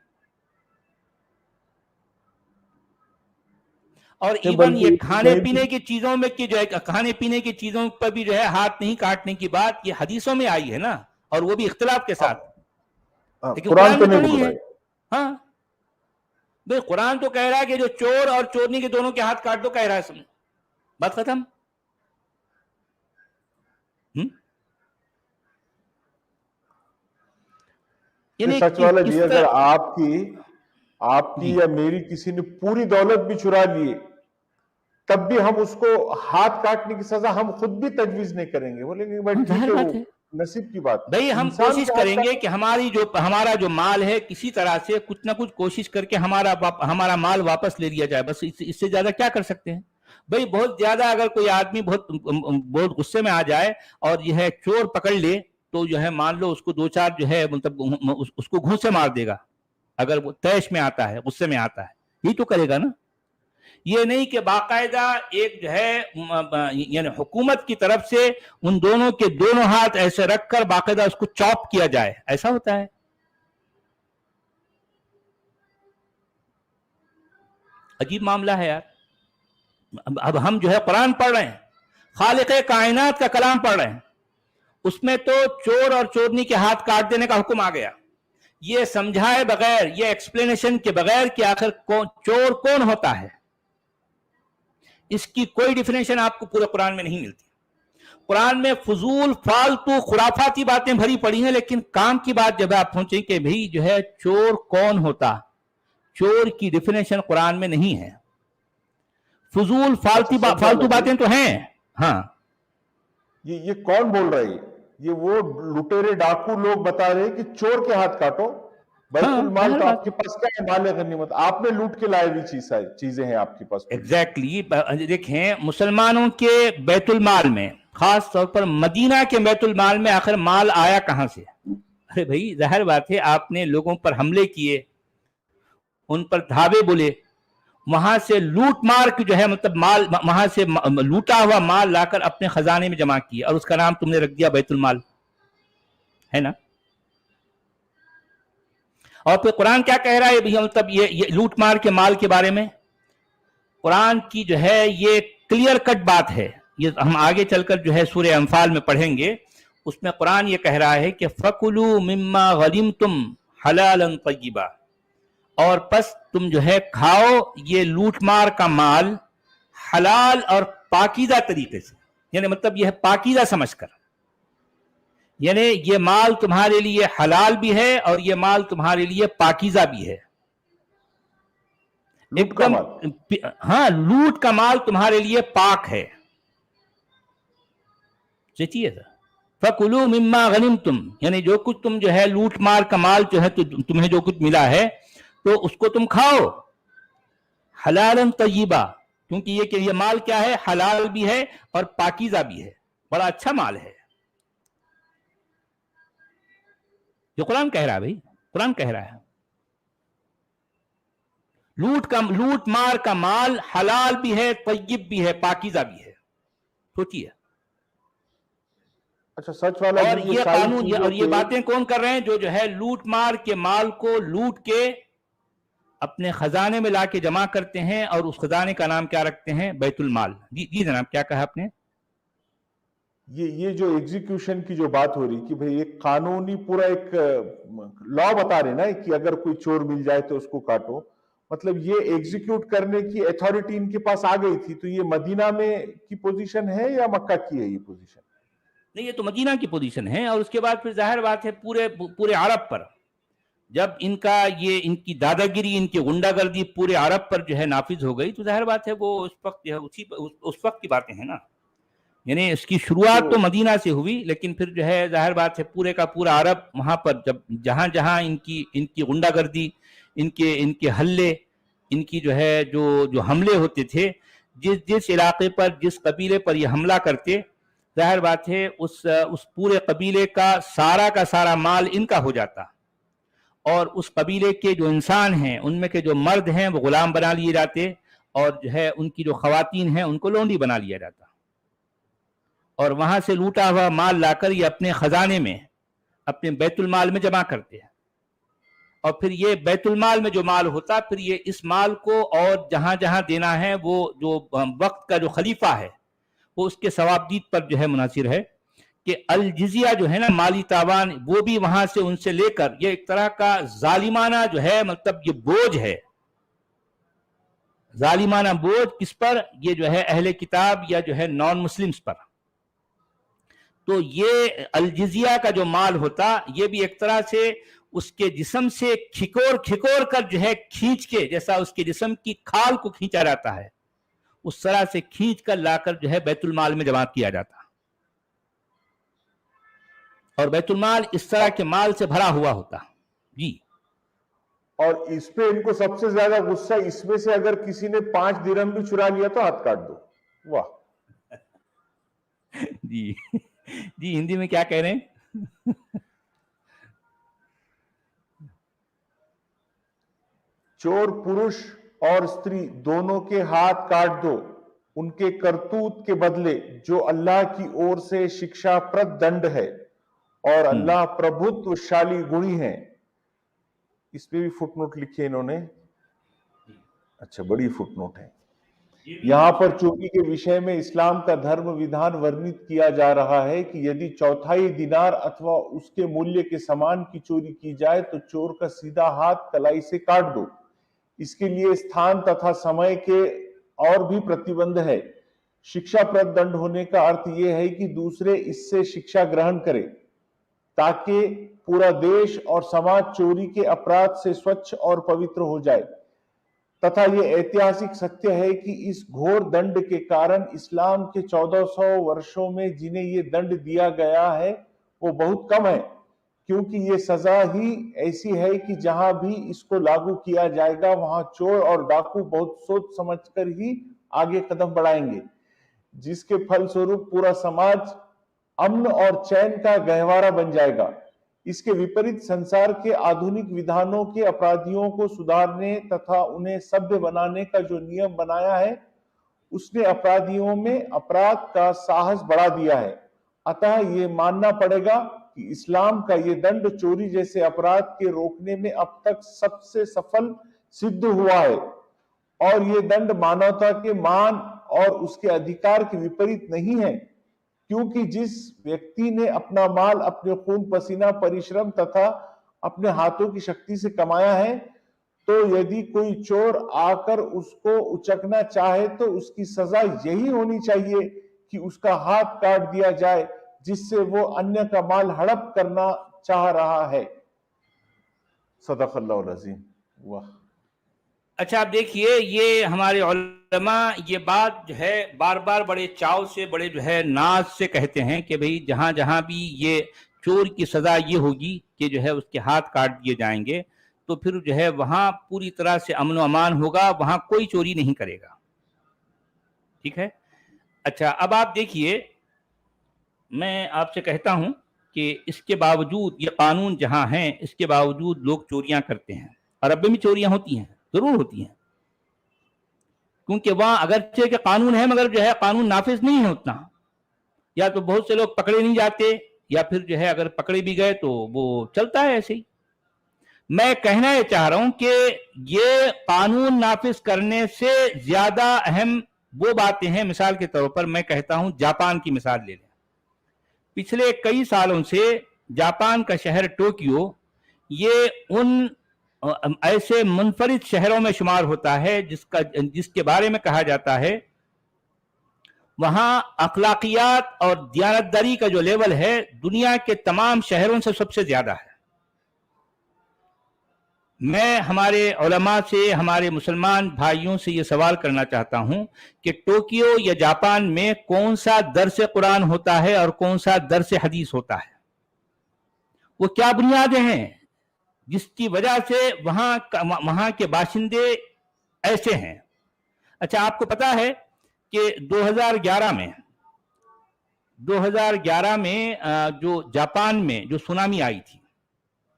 اور ایون یہ کھانے پینے کی چیزوں میں کہ جو ہے کھانے پینے کی چیزوں پر بھی جو ہے ہاتھ نہیں کاٹنے کی بات یہ حدیثوں میں آئی ہے نا، اور وہ بھی اختلاف کے ساتھ، لیکن قرآن میں تو نہیں ہے۔ ہاں بھئی قرآن تو کہہ رہا ہے کہ جو چور اور چورنی کے دونوں کے ہاتھ کاٹ دو، کہہ رہا ہے سمجھ، بات ختم۔
یعنی سچ والا جی، اگر آپ کی یا میری کسی نے پوری دولت بھی چرا لیے تب بھی ہم اس کو ہاتھ کاٹنے کی سزا ہم خود بھی تجویز نہیں کریں گے، بولیں گے بھائی ٹھیک ہے وہ نصیب کی بات۔
بھئی ہم کوشش کریں گے کہ ہمارا جو مال ہے کسی طرح سے کچھ نہ کچھ کوشش کر کے ہمارا مال واپس لے لیا جائے، بس اس سے زیادہ کیا کر سکتے ہیں؟ بھئی بہت زیادہ اگر کوئی آدمی بہت غصے میں آ جائے اور یہ ہے چور پکڑ لے تو جو ہے مان لو اس کو 2-4 جو ہے مطلب اس کو گھونسے مار دے گا، اگر وہ تیش میں آتا ہے، غصے میں آتا ہے، یہ تو کرے گا نا۔ یہ نہیں کہ باقاعدہ ایک جو ہے یعنی حکومت کی طرف سے ان دونوں کے دونوں ہاتھ ایسے رکھ کر باقاعدہ اس کو چاپ کیا جائے، ایسا ہوتا ہے؟ عجیب معاملہ ہے یار۔ اب ہم جو ہے قرآن پڑھ رہے ہیں، خالق کائنات کا کلام پڑھ رہے ہیں، اس میں تو چور اور چورنی کے ہاتھ کاٹ دینے کا حکم آ گیا، یہ سمجھائے بغیر، یہ ایکسپلینیشن کے بغیر کہ آخر چور کون ہوتا ہے، اس کی کوئی ڈیفینیشن آپ کو پورے قرآن میں نہیں ملتی۔ قرآن میں فضول فالتو خرافاتی باتیں بھری پڑی ہیں، لیکن کام کی بات جب آپ پہنچیں کہ بھئی جو ہے چور کون ہوتا، چور کی ڈیفینیشن قرآن میں نہیں ہے، فضول فالتو باتیں تو ہیں۔ ہاں
یہ کون بول رہا ہے؟ یہ وہ لٹیرے ڈاکو لوگ بتا رہے ہیں کہ چور کے ہاتھ کاٹو، بیت
ہاں
المال
ظاہر
تو
بات
آپ کے پاس کیا ہے؟ مال غنیمت آپ نے لوٹ کے لائے ہوئی چیزیں ہیں آپ کے پاس.
ایگزیکٹلی دیکھیں مسلمانوں کے بیت المال میں خاص طور پر مدینہ کے بیت المال میں آخر مال آیا کہاں سے؟ ارے بھائی ظاہر بات ہے آپ نے لوگوں پر حملے کیے، ان پر دھاوے بولے، وہاں سے لوٹ مار کے جو ہے مطلب مال وہاں سے لوٹا ہوا مال لا کر اپنے خزانے میں جمع کیا، اور اس کا نام تم نے رکھ دیا بیت المال، ہے نا؟ اور پھر قرآن کیا کہہ رہا ہے مطلب یہ لوٹ مار کے مال کے بارے میں؟ قرآن کی جو ہے یہ کلیئر کٹ بات ہے، یہ ہم آگے چل کر جو ہے سورہ انفال میں پڑھیں گے، اس میں قرآن یہ کہہ رہا ہے کہ فَكُلُوا مِمَّا غَنِمْتُمْ حَلَالًا طَيِّبًا، اور پس تم جو ہے کھاؤ یہ لوٹ مار کا مال حلال اور پاکیزہ طریقے سے، یعنی مطلب یہ ہے پاکیزہ سمجھ کر، یعنی یہ مال تمہارے لیے حلال بھی ہے اور یہ مال تمہارے لیے پاکیزہ بھی ہے،
لوٹ
ایک
کا
دم
مال.
ہاں لوٹ کا مال تمہارے لیے پاک ہے. سچیے سر فَكُلُوا مِمَّا غَنِمْتُمْ، یعنی جو کچھ تم جو ہے لوٹ مار کا مال جو ہے تمہیں جو کچھ ملا ہے تو اس کو تم کھاؤ حلالاً طیبا، کیونکہ یہ کہ یہ مال کیا ہے؟ حلال بھی ہے اور پاکیزہ بھی ہے، بڑا اچھا مال ہے. جو قرآن کہہ رہا ہے بھائی، قرآن کہہ رہا ہے لوٹ مار کا مال حلال بھی ہے، طیب بھی ہے، پاکیزہ بھی ہے. سوچیے.
اچھا سچ والا
اور
جی،
یہ
ساری
قانون
چیزوں
اور یہ
کے
باتیں کون کر رہے ہیں؟ جو ہے لوٹ مار کے مال کو لوٹ کے اپنے خزانے میں لا کے جمع کرتے ہیں، اور اس خزانے کا نام کیا رکھتے ہیں؟ بیت المال. جی جناب کیا کہا آپ نے؟
یہ جو ایگزیکیوشن کی جو بات ہو رہی کہ بھئی ایک قانونی پورا ایک لا بتا رہے نا کہ اگر کوئی چور مل جائے تو اس کو کاٹو، مطلب یہ ایگزیکیوٹ کرنے کی اتھارٹی ان کے پاس آ گئی تھی. تو یہ مدینہ میں کی پوزیشن ہے یا مکہ کی ہے یہ پوزیشن؟
نہیں، یہ تو مدینہ کی پوزیشن ہے، اور اس کے بعد پھر ظاہر بات ہے پورے عرب پر جب ان کی دادا گیری، ان کی غنڈہ گردی پورے عرب پر جو ہے نافذ ہو گئی، تو ظاہر بات ہے وہ اس وقت جو ہے اس وقت کی باتیں ہیں نا. یعنی اس کی شروعات تو مدینہ سے ہوئی، لیکن پھر جو ہے ظاہر بات ہے پورے کا پورا عرب وہاں پر جب جہاں جہاں ان کی غنڈہ گردی، ان کے حلے، ان کی جو ہے جو حملے ہوتے تھے، جس علاقے پر جس قبیلے پر یہ حملہ کرتے، ظاہر بات ہے اس پورے قبیلے کا سارا مال ان کا ہو جاتا، اور اس قبیلے کے جو انسان ہیں ان میں کے جو مرد ہیں وہ غلام بنا لیے جاتے، اور جو ہے ان کی جو خواتین ہیں ان کو لونڈی بنا لیا جاتا، اور وہاں سے لوٹا ہوا مال لا کر یہ اپنے خزانے میں، اپنے بیت المال میں جمع کرتے ہیں. اور پھر یہ بیت المال میں جو مال ہوتا، پھر یہ اس مال کو اور جہاں جہاں دینا ہے، وہ جو وقت کا جو خلیفہ ہے وہ اس کے ثوابدید پر جو ہے منحصر ہے کہ الجزیہ جو ہے نا مالی تاوان، وہ بھی وہاں سے ان سے لے کر، یہ ایک طرح کا ظالمانہ جو ہے مطلب یہ بوجھ ہے. ظالمانہ بوجھ کس پر؟ یہ جو ہے اہل کتاب یا جو ہے نان مسلمز پر. تو یہ الجزیہ کا جو مال ہوتا، یہ بھی ایک طرح سے اس کے جسم سے کھکور کر جو ہے کھینچ کے، جیسا اس کے جسم کی کھال کو کھینچا جاتا ہے، اس طرح سے کھینچ کر لا کر جو ہے بیت المال میں جمع کیا جاتا. اور بیت المال اس طرح کے مال سے بھرا ہوا ہوتا. جی.
اور اس پہ ان کو سب سے زیادہ غصہ اس میں سے اگر کسی نے 5 درہم بھی چرا لیا تو ہاتھ کاٹ دو. واہ.
جی جی ہندی میں کیا کہہ رہے ہیں؟
چور پروش اور استری دونوں کے ہاتھ کاٹ دو ان کے کرتوت کے بدلے، جو اللہ کی اور سے شکشا پرد دنڈ ہے، اور اللہ پربھتوشالی گنی ہے. اس پہ بھی فٹ نوٹ لکھے انہوں نے. اچھا بڑی فٹ نوٹ ہے. یہاں پر چوری کے وشے میں اسلام کا دھرم ودھان ورنت کیا جا رہا ہے کہ یدی 1/4 دینار اتوا اس کے مولیہ کے سامان کی چوری کی جائے تو چور کا سیدھا ہاتھ کلائی سے کاٹ دو. اس کے لیے استھان تتھا سمے کے اور بھی پرتیبندھ ہے. شکشا پرد دنڈ ہونے کا ارتھ یہ ہے کہ دوسرے اس سے شکشا گرہن کرے تاکہ پورا دیش اور سماج چوری کے اپرادھ سے سوچھ اور پوتر ہو جائے. تتھا یہ ایتہاسک ستیہ ہے کہ اس گھور دنڈ کے کارن اسلام کے 1400 ورشوں میں جنہیں یہ دنڈ دیا گیا ہے وہ بہت کم ہے، کیونکہ یہ سزا ہی ایسی ہے کہ جہاں بھی اس کو لاگو کیا جائے گا وہاں چور اور ڈاکو بہت سوچ سمجھ کر ہی آگے قدم بڑھائیں گے، جس کے پھل سوروپ پورا سماج امن اور چین کا گہوارہ بن جائے گا۔ اس کے وپریت سنسار کے آدھونک ودھانوں کے اپرادھیوں کو سدھارنے تتھا انہیں سبھیہ بنانے کا جو نیم بنایا ہے اس نے اپرادھیوں میں اپرادھ کا ساہس بڑھا دیا ہے۔ اتہ یہ ماننا پڑے گا کہ اسلام کا یہ دنڈ چوری جیسے اپرادھ کے روکنے میں اب تک سب سے سفل سدھ ہوا ہے، اور یہ دنڈ مانوتا کے مان اور اس کے ادھیکار کے وپریت نہیں ہے، کیونکہ جس ویکتی نے اپنا مال اپنے خون پسینہ پریشرم تتھا اپنے ہاتھوں کی شکتی سے کمایا ہے، تو یدی کوئی چور آ کر اس کو اچکنا چاہے تو اس کی سزا یہی ہونی چاہیے کہ اس کا ہاتھ کاٹ دیا جائے جس سے وہ انیہ کا مال ہڑپ کرنا چاہ رہا ہے۔ صدق اللہ العظیم۔ واہ۔
اچھا آپ دیکھیے، یہ ہمارے علماء یہ بات جو ہے بار بار بڑے چاو سے، بڑے جو ہے ناز سے کہتے ہیں کہ بھئی جہاں جہاں بھی یہ چور کی سزا یہ ہوگی کہ جو ہے اس کے ہاتھ کاٹ دیے جائیں گے تو پھر جو ہے وہاں پوری طرح سے امن و امان ہوگا، وہاں کوئی چوری نہیں کرے گا۔ ٹھیک ہے۔ اچھا اب آپ دیکھیے، میں آپ سے کہتا ہوں کہ اس کے باوجود یہ قانون جہاں ہیں اس کے باوجود لوگ چوریاں کرتے ہیں، عرب میں بھی چوریاں ہوتی ہیں، ضرور ہوتی ہیں، کیونکہ وہاں اگرچہ کہ قانون ہے مگر جو ہے قانون نافذ نہیں ہے اتنا، یا تو بہت سے لوگ پکڑے نہیں جاتے، یا پھر جو ہے اگر پکڑے بھی گئے تو وہ چلتا ہے ایسے ہی۔ میں کہنا یہ چاہ رہا ہوں کہ یہ قانون نافذ کرنے سے زیادہ اہم وہ باتیں ہیں۔ مثال کے طور پر میں کہتا ہوں جاپان کی مثال لے لیں۔ پچھلے کئی سالوں سے جاپان کا شہر ٹوکیو یہ ان ایسے منفرد شہروں میں شمار ہوتا ہے جس کے بارے میں کہا جاتا ہے وہاں اخلاقیات اور دیانتداری کا جو لیول ہے دنیا کے تمام شہروں سے سب سے زیادہ ہے۔ میں ہمارے علماء سے، ہمارے مسلمان بھائیوں سے یہ سوال کرنا چاہتا ہوں کہ ٹوکیو یا جاپان میں کون سا درس قرآن ہوتا ہے اور کون سا درس حدیث ہوتا ہے؟ وہ کیا بنیادیں ہیں جس کی وجہ سے وہاں کے باشندے ایسے ہیں؟ اچھا آپ کو پتا ہے کہ 2011 میں جو جاپان میں جو سونامی آئی تھی،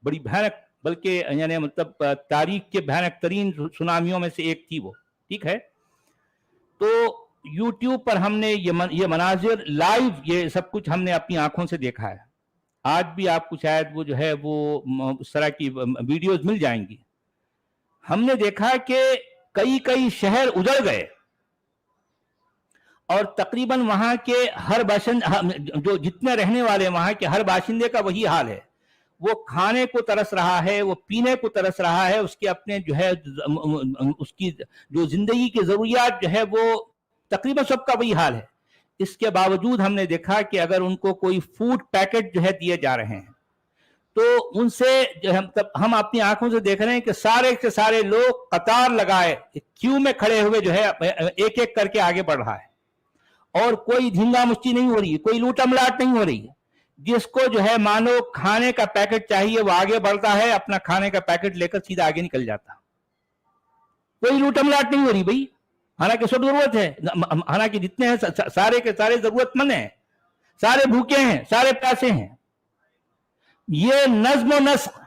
بڑی بھیانک، بلکہ یعنی مطلب تاریخ کے بھیانک ترین سونامیوں میں سے ایک تھی وہ، ٹھیک ہے؟ تو یوٹیوب پر ہم نے یہ مناظر لائیو، یہ سب کچھ ہم نے اپنی آنکھوں سے دیکھا ہے۔ آج بھی آپ کو شاید وہ جو ہے وہ اس طرح کی ویڈیوز مل جائیں گی۔ ہم نے دیکھا کہ کئی شہر اجڑ گئے، اور تقریباً وہاں کے ہر جو جتنے رہنے والے وہاں کے ہر باشندے کا وہی حال ہے۔ وہ کھانے کو ترس رہا ہے، وہ پینے کو ترس رہا ہے، اس کے اپنے جو ہے اس کی جو زندگی کی ضروریات جو ہے وہ تقریباً سب کا وہی حال ہے۔ اس کے باوجود ہم نے دیکھا کہ اگر ان کو کوئی فوڈ پیکٹ جو ہے دیے جا رہے ہیں تو ان سے جو ہم اپنی آنکھوں سے دیکھ رہے ہیں کہ سارے کے سارے لوگ قطار لگائے کیو میں کھڑے ہوئے جو ہے ایک ایک کر کے آگے بڑھ رہا ہے، اور کوئی دھینگا مچی نہیں ہو رہی ہے، کوئی لوٹ املاٹ نہیں ہو رہی ہے۔ جس کو جو ہے مانو کھانے کا پیکٹ چاہیے وہ آگے بڑھتا ہے، اپنا کھانے کا پیکٹ لے کر سیدھا آگے نکل جاتا، کوئی لوٹ املاٹ نہیں ہو رہی بھائی، حالانکہ سب ضرورت ہے، حالانکہ جتنے ہیں سارے کے سارے ضرورت مند ہیں، سارے بھوکے ہیں، سارے پیاسے ہیں۔ یہ نظم و نسق،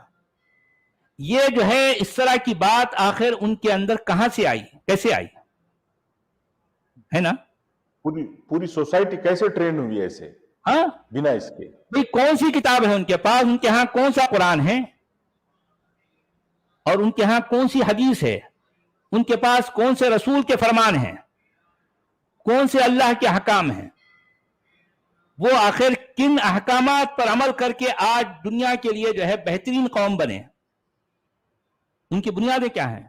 یہ جو ہے اس طرح کی بات آخر ان کے اندر کہاں سے آئی، کیسے آئی ہے نا؟
پوری سوسائٹی کیسے ٹرین ہوئی ایسے؟
ہاں
بنا اس کے
بھئی کون سی کتاب ہے ان کے پاس، ان کے ہاں کون سا قرآن ہے، اور ان کے ہاں کون سی حدیث ہے، ان کے پاس کون سے رسول کے فرمان ہیں، کون سے اللہ کے حکام ہیں، وہ آخر کن احکامات پر عمل کر کے آج دنیا کے لیے جو ہے بہترین قوم بنے، ان کی بنیادیں کیا ہیں؟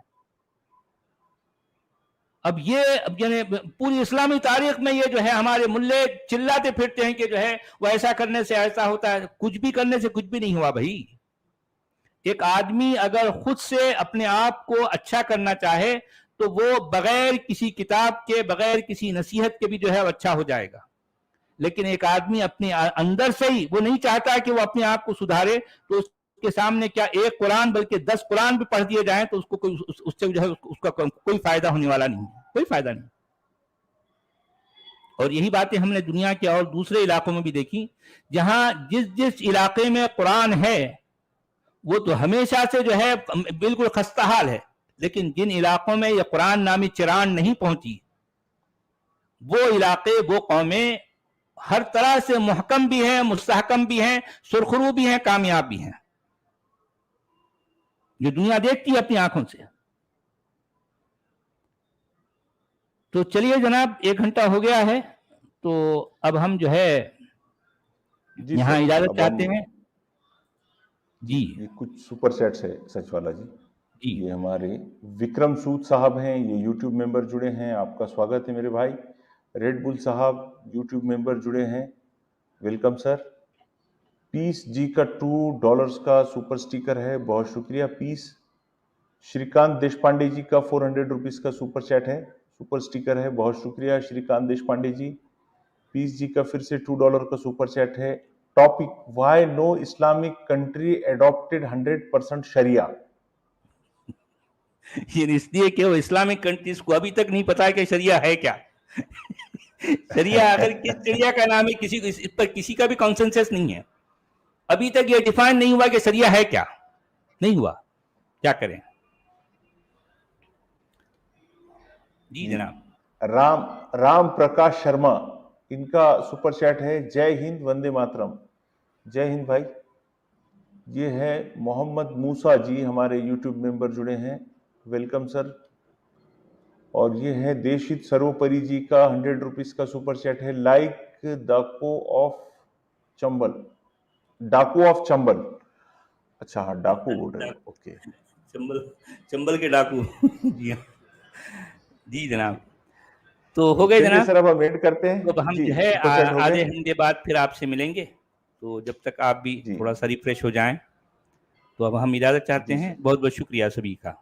اب یعنی پوری اسلامی تاریخ میں یہ جو ہے ہمارے ملے چلاتے پھرتے ہیں کہ جو ہے وہ ایسا کرنے سے ایسا ہوتا ہے، کچھ بھی کرنے سے کچھ بھی نہیں ہوا بھائی۔ ایک آدمی اگر خود سے اپنے آپ کو اچھا کرنا چاہے تو وہ بغیر کسی کتاب کے، بغیر کسی نصیحت کے بھی جو ہے اچھا ہو جائے گا، لیکن ایک آدمی اپنے اندر سے ہی وہ نہیں چاہتا کہ وہ اپنے آپ کو سدھارے، تو اس کے سامنے کیا ایک قرآن بلکہ 10 قرآن بھی پڑھ دیے جائیں تو اس کو کوئی اس سے جو ہے اس کا کوئی فائدہ ہونے والا نہیں ہے، کوئی فائدہ نہیں۔ اور یہی باتیں ہم نے دنیا کے اور دوسرے علاقوں میں بھی دیکھی، جہاں جس علاقے میں قرآن ہے وہ تو ہمیشہ سے جو ہے بالکل خستہ حال ہے، لیکن جن علاقوں میں یہ قرآن نامی چران نہیں پہنچی، وہ علاقے، وہ قومیں ہر طرح سے محکم بھی ہیں، مستحکم بھی ہیں، سرخرو بھی ہیں، کامیاب بھی ہیں، جو دنیا دیکھتی ہے اپنی آنکھوں سے۔ تو چلیے جناب، 1 گھنٹہ ہو گیا ہے، تو اب ہم جو ہے
جی
یہاں
سر،
اجازت
اب
چاہتے
ہم
ہیں۔ جی
یہ کچھ سپر چیٹس ہے سچ والا جی۔
جی
یہ ہمارے وکرم سود صاحب ہیں، یہ یوٹیوب ممبر جڑے ہیں، آپ کا سواگت ہے میرے بھائی۔ ریڈ بل صاحب یوٹیوب ممبر جڑے ہیں، ویلکم سر۔ پیس جی کا $2 کا سپر سٹیکر ہے، بہت شکریہ پیس۔ شریکانت دیش پانڈے جی کا 400 روپیز کا سپر چیٹ ہے، سپر سٹیکر ہے، بہت شکریہ شریکانت دیش پانڈے جی۔ پیس جی کا پھر سے $2 کا سپر چیٹ ہے۔ ٹاپک: وائی نو اسلامک کنٹری ایڈاپٹیڈ 100% شریعہ۔
یہ اس لیے کہ وہ اسلامک کنٹریز کو ابھی تک نہیں پتا ہے کہ شریعہ ہے کیا۔ شریعہ اگر کس شریعہ کا نام ہے، کسی اس پر کسی کا بھی کانسنسس نہیں ہے، ابھی تک یہ ڈیفائن نہیں ہوا کہ شریعہ ہے کیا، نہیں ہوا، کیا کریں۔ جی جناب۔
رام پرکاش شرما، ان کا سپر چیٹ ہے، جے ہند وندے ماترم۔ جے ہند بھائی۔ یہ ہے محمد موسیٰ جی، ہمارے یوٹیوب ممبر جڑے ہیں، ویلکم سر۔ اور یہ ہے دیشت سروپری جی کا 100 روپیز کا سپر چیٹ ہے، لائک ڈاکو آف چمبل۔ اچھا ہاں، ڈاکو بول رہے ہیں، اوکے۔
چمبل کے ڈاکو۔ جی جناب، تو ہو گئے
چلیے
جناب۔
سر، اب ہم ایڈ کرتے ہیں
اب ہم
جی،
جو ہے
سپر چیٹ ہو
آدھے
گئے
گھنٹے بعد پھر آپ سے ملیں گے، تو جب تک آپ بھی
جی
تھوڑا سا ریفریش ہو جائیں، تو اب ہم اجازت چاہتے
جی
ہیں۔
سر۔
بہت بہت شکریہ سبھی کا۔